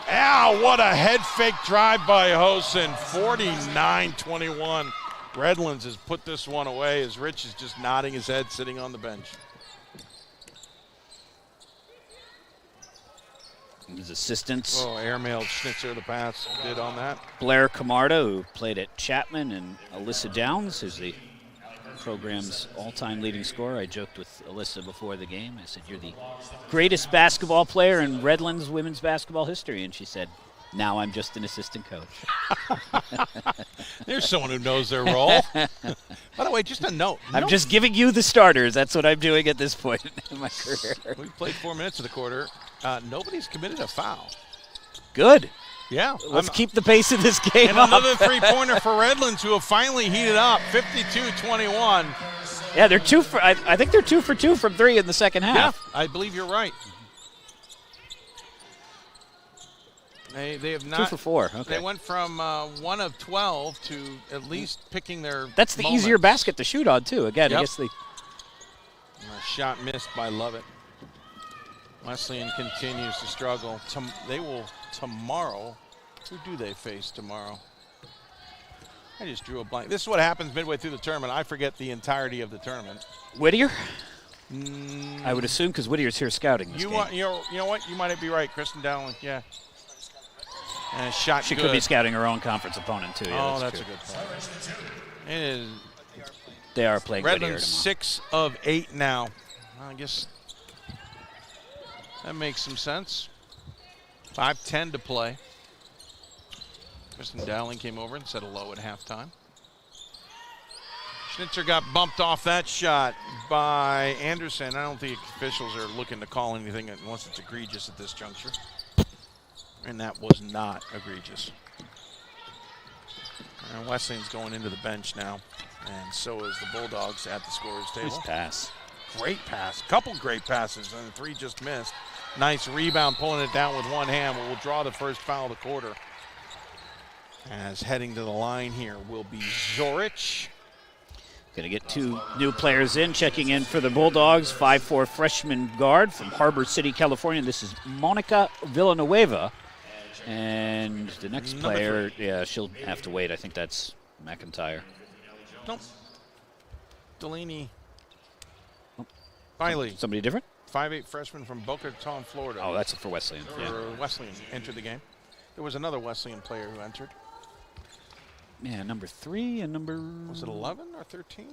Ow, what a head fake drive by Hosen. 49-21. Redlands has put this one away as Rich is just nodding his head sitting on the bench. His assistants. Oh, airmailed Schnitzer the pass did on that. Blair Camarda, who played at Chapman, and Alyssa Downs, who's the program's all-time leading scorer. I joked with Alyssa before the game. I said, "You're the greatest basketball player in Redlands women's basketball history." And she said, "Now I'm just an assistant coach." There's someone who knows their role. By the way, just a note. I'm just giving you the starters. That's what I'm doing at this point in my career. We've played 4 minutes of the quarter. Nobody's committed a foul. Good. Yeah. Let's keep the pace of this game and up. Another three-pointer for Redlands, who have finally heated up. 52-21. Yeah, they're I think they're 2 for 2 from three in the second half. Yeah, I believe you're right. They have not. 2 for 4. Okay. They went from 1 of 12 to at least picking their. That's the moments. easier basket to shoot on too. Again, Yep. I guess they. A shot missed by Lovett. Wesleyan continues to struggle. They will tomorrow. Who do they face tomorrow? I just drew a blank. This is what happens midway through the tournament. I forget the entirety of the tournament. Whittier? I would assume because Whittier's here scouting this game. You know what? You might be right. Kristen Dowling, yeah. And shot She good. could be scouting her own conference opponent too. Yeah, that's true. a good point. It is. They are playing Whittier Redlands tomorrow. 6 of 8 now. I guess that makes some sense. 5:10 to play. Kristen Dowling came over and said hello at halftime. Schnitzer got bumped off that shot by Anderson. I don't think officials are looking to call anything unless it's egregious at this juncture. And that was not egregious. And Wesleyan's going into the bench now. And so is the Bulldogs at the scorer's table. Nice pass. Great pass. Couple great passes, and 3 just missed. Nice rebound, pulling it down with one hand. We'll draw the first foul of the quarter. As heading to the line here will be Zorich. Going to get 2 new players in. Checking in for the Bulldogs, 5'4" freshman guard from Harbor City, California. This is Monica Villanueva. And the next player, yeah, she'll have to wait. I think that's McIntyre. Nope. Delaney. Biley. Somebody different? 5'8" freshman from Boca Raton, Florida. Oh, that's for Wesleyan. Wesleyan entered the game. There was another Wesleyan player who entered. Yeah, number 3 and number. Was it 11 or 13?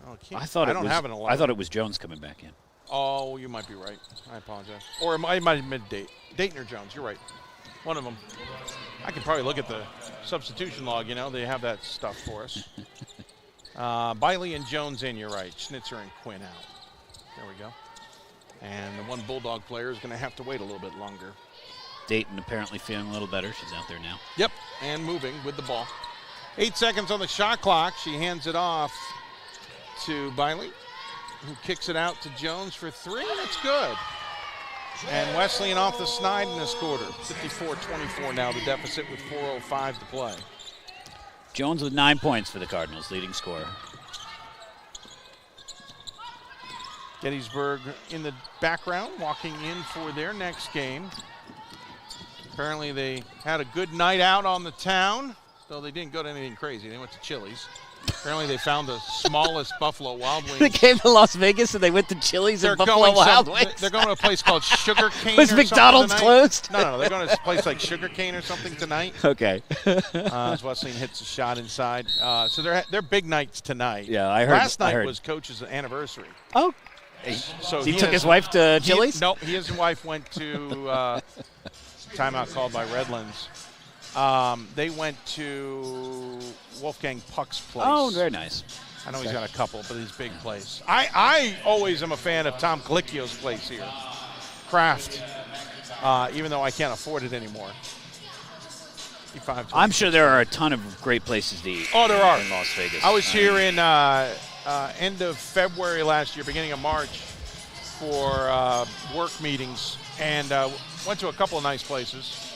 Oh, I thought I don't have an 11. I thought it was Jones coming back in. Oh, you might be right. I apologize. Or it might have been Dayton or Jones. You're right. One of them. I can probably look at the substitution log. You know, they have that stuff for us. Biley and Jones in. You're right. Schnitzer and Quinn out. There we go. And the one Bulldog player is going to have to wait a little bit longer. Dayton apparently feeling a little better. She's out there now. Yep, and moving with the ball. 8 seconds on the shot clock. She hands it off to Biley, who kicks it out to Jones for 3. That's good. And Wesleyan off the snide in this quarter. 54-24 now, the deficit with 4:05 to play. Jones with 9 points for the Cardinals, leading scorer. Gettysburg in the background, walking in for their next game. Apparently they had a good night out on the town, though they didn't go to anything crazy. They went to Chili's. Apparently they found the smallest Buffalo Wild Wings. They came to Las Vegas and they went to Chili's and Buffalo Wild Wings. They're going to a place called Sugar Cane. Was McDonald's closed? No. They're going to a place like Sugar Cane or something tonight. Okay. As Wesleyan hits a shot inside. So they're big nights tonight. Yeah, I heard. Last night was Coach's anniversary. Oh. So he took his wife to Chili's? No, he and his wife went to timeout called by Redlands. They went to Wolfgang Puck's place. Oh, very nice. I know he's got a couple, but his big place. I always am a fan of Tom Colicchio's place here, Kraft, even though I can't afford it anymore. I'm sure there are a ton of great places to eat. Oh, there are. In Las Vegas. I was here in end of February last year, beginning of March, for work meetings, and went to a couple of nice places.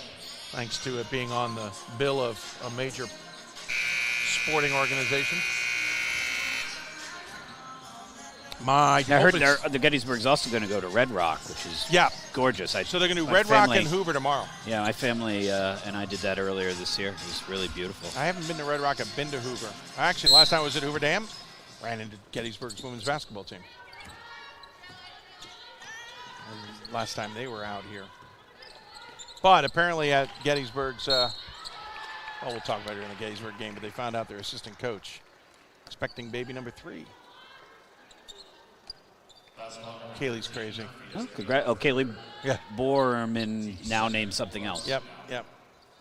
Thanks to it being on the bill of a major sporting organization. I heard the Gettysburg's also going to go to Red Rock, which is gorgeous. So they're going to do Red Rock and Hoover tomorrow. Yeah, my family and I did that earlier this year. It was really beautiful. I haven't been to Red Rock. I've been to Hoover. Actually, last time I was at Hoover Dam, ran into Gettysburg's women's basketball team. And last time they were out here. But apparently at Gettysburg's, we'll talk about it in the Gettysburg game, but they found out their assistant coach expecting baby number 3. Kaylee's crazy. Oh, Kaylee Borman now named something else. Yep.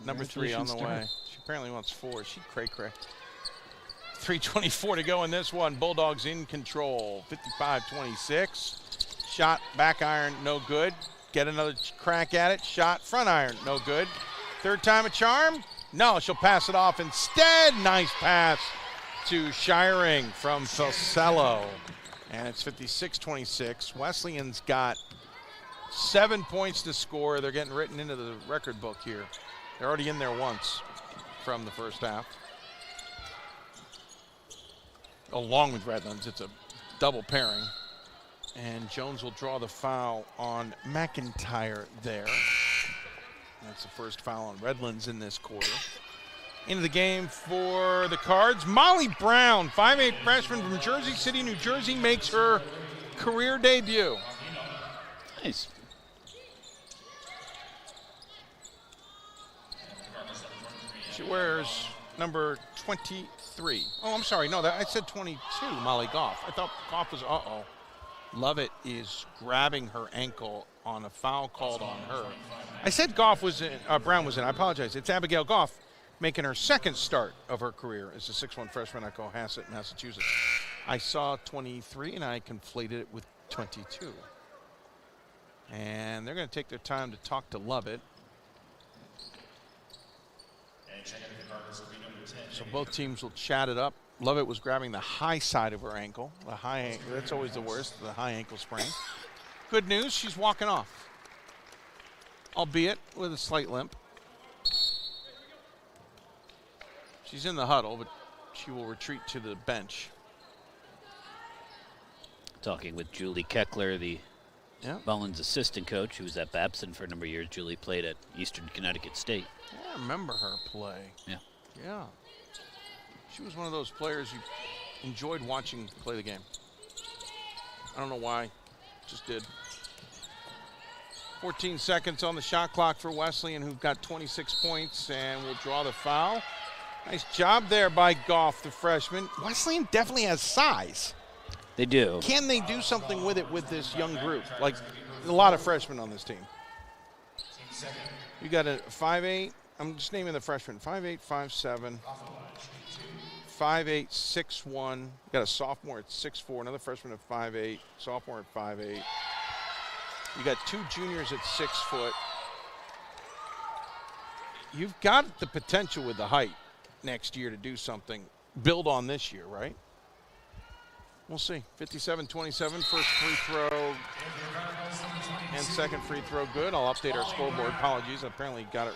Number 3 on the way. She apparently wants 4. She cray-cray. 3:24 to go in this one. Bulldogs in control. 55-26. Shot, back iron, no good. Get another crack at it. Shot, front iron, no good. Third time a charm? No, she'll pass it off instead. Nice pass to Shiring from Felsello. And it's 56-26. Wesleyan's got 7 points to score. They're getting written into the record book here. They're already in there once from the first half. Along with Redlands, it's a double pairing. And Jones will draw the foul on McIntyre there. That's the first foul on Redlands in this quarter. Into the game for the Cards, Molly Brown, 5'8" freshman from Jersey City, New Jersey, makes her career debut. Nice. She wears number 23. Oh, I'm sorry. No, I said 22, Molly Goff. I thought Goff was, Lovett is grabbing her ankle on a foul called on her. I said Goff was in, Brown was in. I apologize. It's Abigail Goff making her second start of her career as a 6'1" freshman at Cohasset, Massachusetts. I saw 23 and I conflated it with 22. And they're going to take their time to talk to Lovett. So both teams will chat it up. Lovett was grabbing the high side of her ankle. The high ankle, that's always the worst, the high ankle sprain. Good news, she's walking off, albeit with a slight limp. She's in the huddle, but she will retreat to the bench. Talking with Julie Keckler, the Mullins assistant coach, who was at Babson for a number of years. Julie played at Eastern Connecticut State. Yeah, I remember her play. Yeah. She was one of those players you enjoyed watching play the game. I don't know why, just did. 14 seconds on the shot clock for Wesleyan, who've got 26 points and will draw the foul. Nice job there by Goff, the freshman. Wesleyan definitely has size. They do. Can they do something with it with this young group? Like, a lot of freshmen on this team. You got a 5'8". I'm just naming the freshmen. 5'8", 5'7". 5'8", 6'1". You got a sophomore at 6'4", another freshman at 5'8", sophomore at 5'8". You got 2 juniors at 6 foot. You've got the potential with the height next year to do something. Build on this year, right? We'll see. 57-27, first free throw. And second free throw good. I'll update our scoreboard. Apologies, I apparently got it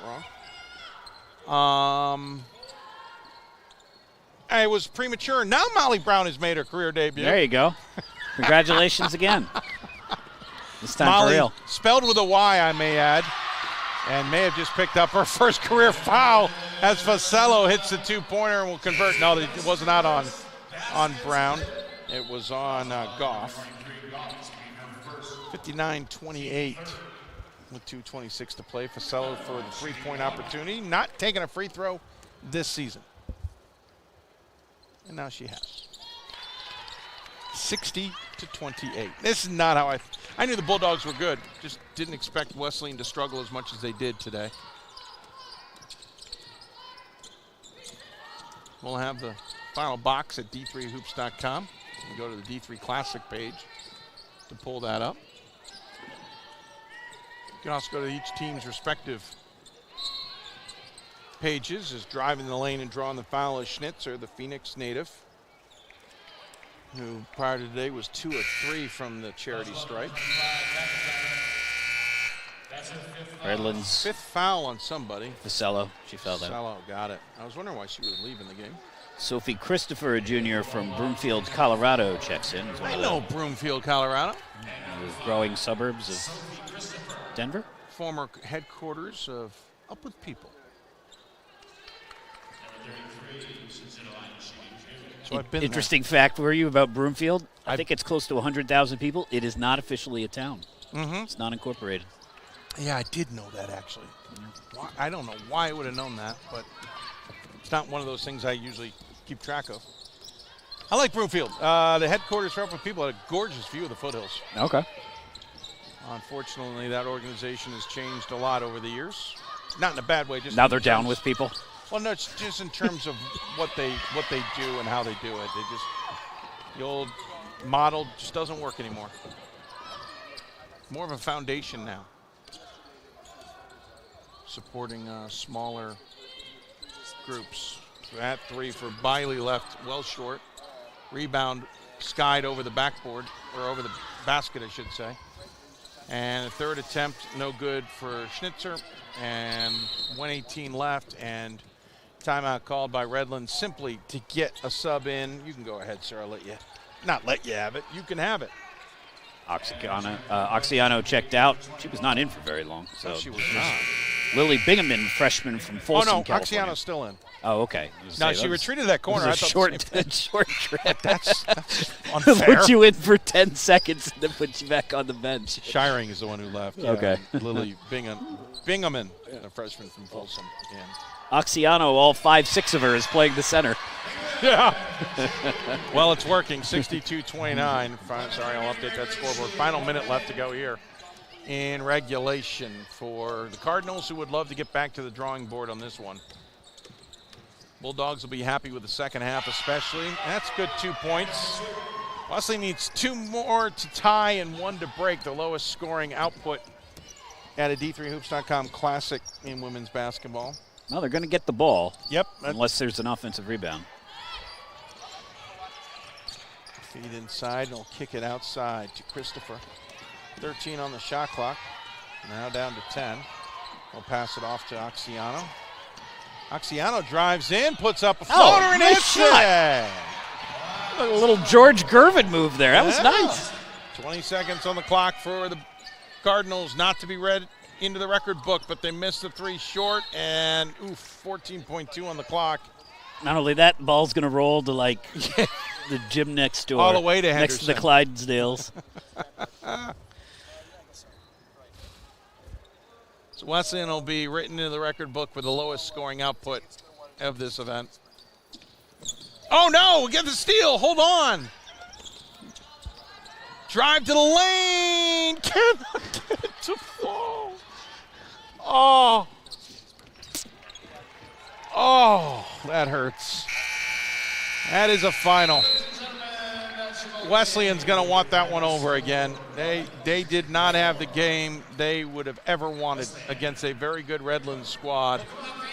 wrong. I was premature. Now Molly Brown has made her career debut. There you go. Congratulations again. This time Molly, for real. spelled with a Y, I may add, and may have just picked up her first career foul as Facello hits the two-pointer and will convert. No, it wasn't out on Brown. It was on Goff. 59-28 with 2:26 to play. Facello for the three-point opportunity. Not taking a free throw this season. And now she has. 60-28. This is not how I knew the Bulldogs were good. Just didn't expect Wesleyan to struggle as much as they did today. We'll have the final box at d3hoops.com. You can go to the D3 Classic page to pull that up. You can also go to each team's respective pages. Is driving the lane and drawing the foul is Schnitzer, the Phoenix native, who prior to today was 2 of 3 from the charity stripe. Redlands. Fifth foul on somebody. Facello. She fell out. Facello, got it. I was wondering why she was leaving the game. Sophie Christopher, a junior from Broomfield, Colorado, checks in. I know Broomfield, Colorado. The growing suburbs of Denver. Former headquarters of Up With People. So I've been Interesting fact for you about Broomfield. I think it's close to 100,000 people. It is not officially a town. It's not incorporated. Yeah, I did know that, actually. I don't know why I would have known that, but it's not one of those things I usually keep track of. I like Broomfield. The headquarters for Up With People had a gorgeous view of the foothills. Okay. Unfortunately, that organization has changed a lot over the years. Not in a bad way. Just now they're down with people. Well, no, it's just in terms of what they do and how they do it. The old model just doesn't work anymore. More of a foundation now, supporting smaller groups. So at 3 for Biley, left well short. Rebound skied over the backboard, or over the basket, I should say. And the third attempt, no good for Schnitzer. And 1:18 left, and timeout called by Redlands simply to get a sub in. You can go ahead, sir. I'll let you, not let you have it. You can have it. Oxiano checked out. She was not in for very long. So no, she was not. Lily Bingaman, freshman from Folsom, California. Oxiano's still in. Oh, okay. No, she retreated that corner. It was a short trip. That's unfair. Put you in for 10 seconds and then put you back on the bench. Shiring is the one who left. Yeah. Okay. Lily Bingaman, a freshman from Folsom. Yeah. Oxiano, all 5'6" of her, is playing the center. Yeah. Well, it's working. 62-29. Sorry, I'll update that scoreboard. Final minute left to go here in regulation for the Cardinals, who would love to get back to the drawing board on this one. Bulldogs will be happy with the second half especially. That's good, 2 points. Wesleyan needs 2 more to tie and 1 to break, the lowest scoring output at a D3hoops.com classic in women's basketball. Well, they're going to get the ball. Yep. Unless there's an offensive rebound. Feed inside, and he'll kick it outside to Christopher. 13 on the shot clock. Now down to 10. We'll pass it off to Oxiano. Oxiano drives in, puts up a floater, and hits it. A little George Gervin move there. That was nice. 20 seconds on the clock for the Cardinals, not to be read into the record book, but they missed the 3 short, and 14.2 on the clock. Not only that, the ball's going to roll to like the gym next door. All the way to next to the Clydesdales. So Wesleyan will be written into the record book with the lowest scoring output of this event. Oh no, get the steal, hold on. Drive to the lane, cannot get it to fall. Oh, that hurts. That is a final. Wesleyan's going to want that one over again. They did not have the game they would have ever wanted against a very good Redlands squad.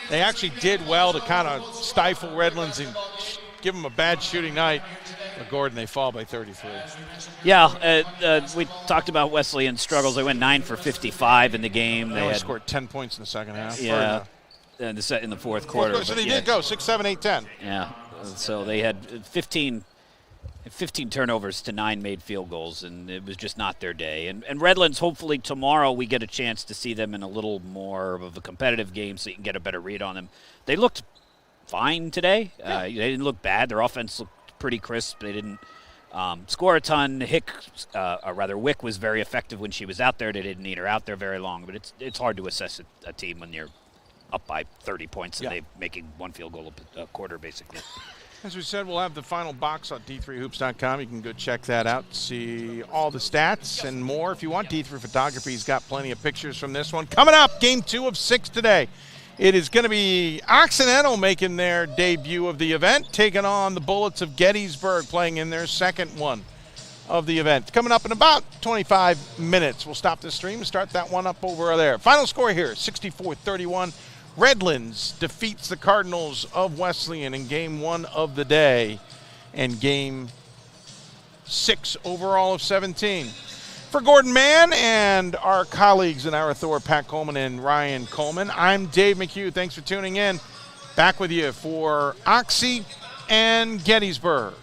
They actually did well to kind of stifle Redlands and give them a bad shooting night. But Gordon, they fall by 33. Yeah, we talked about Wesleyan's struggles. They went 9 for 55 in the game. They only scored 10 points in the second half. Yeah, in the fourth quarter. So they did go 6, 7, 8, 10. Yeah, so they had 15 turnovers to 9 made field goals, and it was just not their day. And Redlands, hopefully tomorrow we get a chance to see them in a little more of a competitive game so you can get a better read on them. They looked fine today. They didn't look bad. Their offense looked pretty crisp. They didn't score a ton. Wick was very effective when she was out there. They didn't need her out there very long, but it's hard to assess a team when you're up by 30 points and they're making one field goal a quarter, basically. As we said, we'll have the final box on d3hoops.com. You can go check that out, see all the stats and more. If you want, D3 Photography's got plenty of pictures from this one. Coming up, game 2 of 6 today. It is going to be Occidental making their debut of the event, taking on the Bullets of Gettysburg, playing in their second one of the event. Coming up in about 25 minutes. We'll stop this stream and start that one up over there. Final score here, 64-31. Redlands defeats the Cardinals of Wesleyan in game 1 of the day and game 6 overall of 17. For Gordon Mann and our colleagues in Arathor, Pat Coleman and Ryan Coleman, I'm Dave McHugh. Thanks for tuning in. Back with you for Oxy and Gettysburg.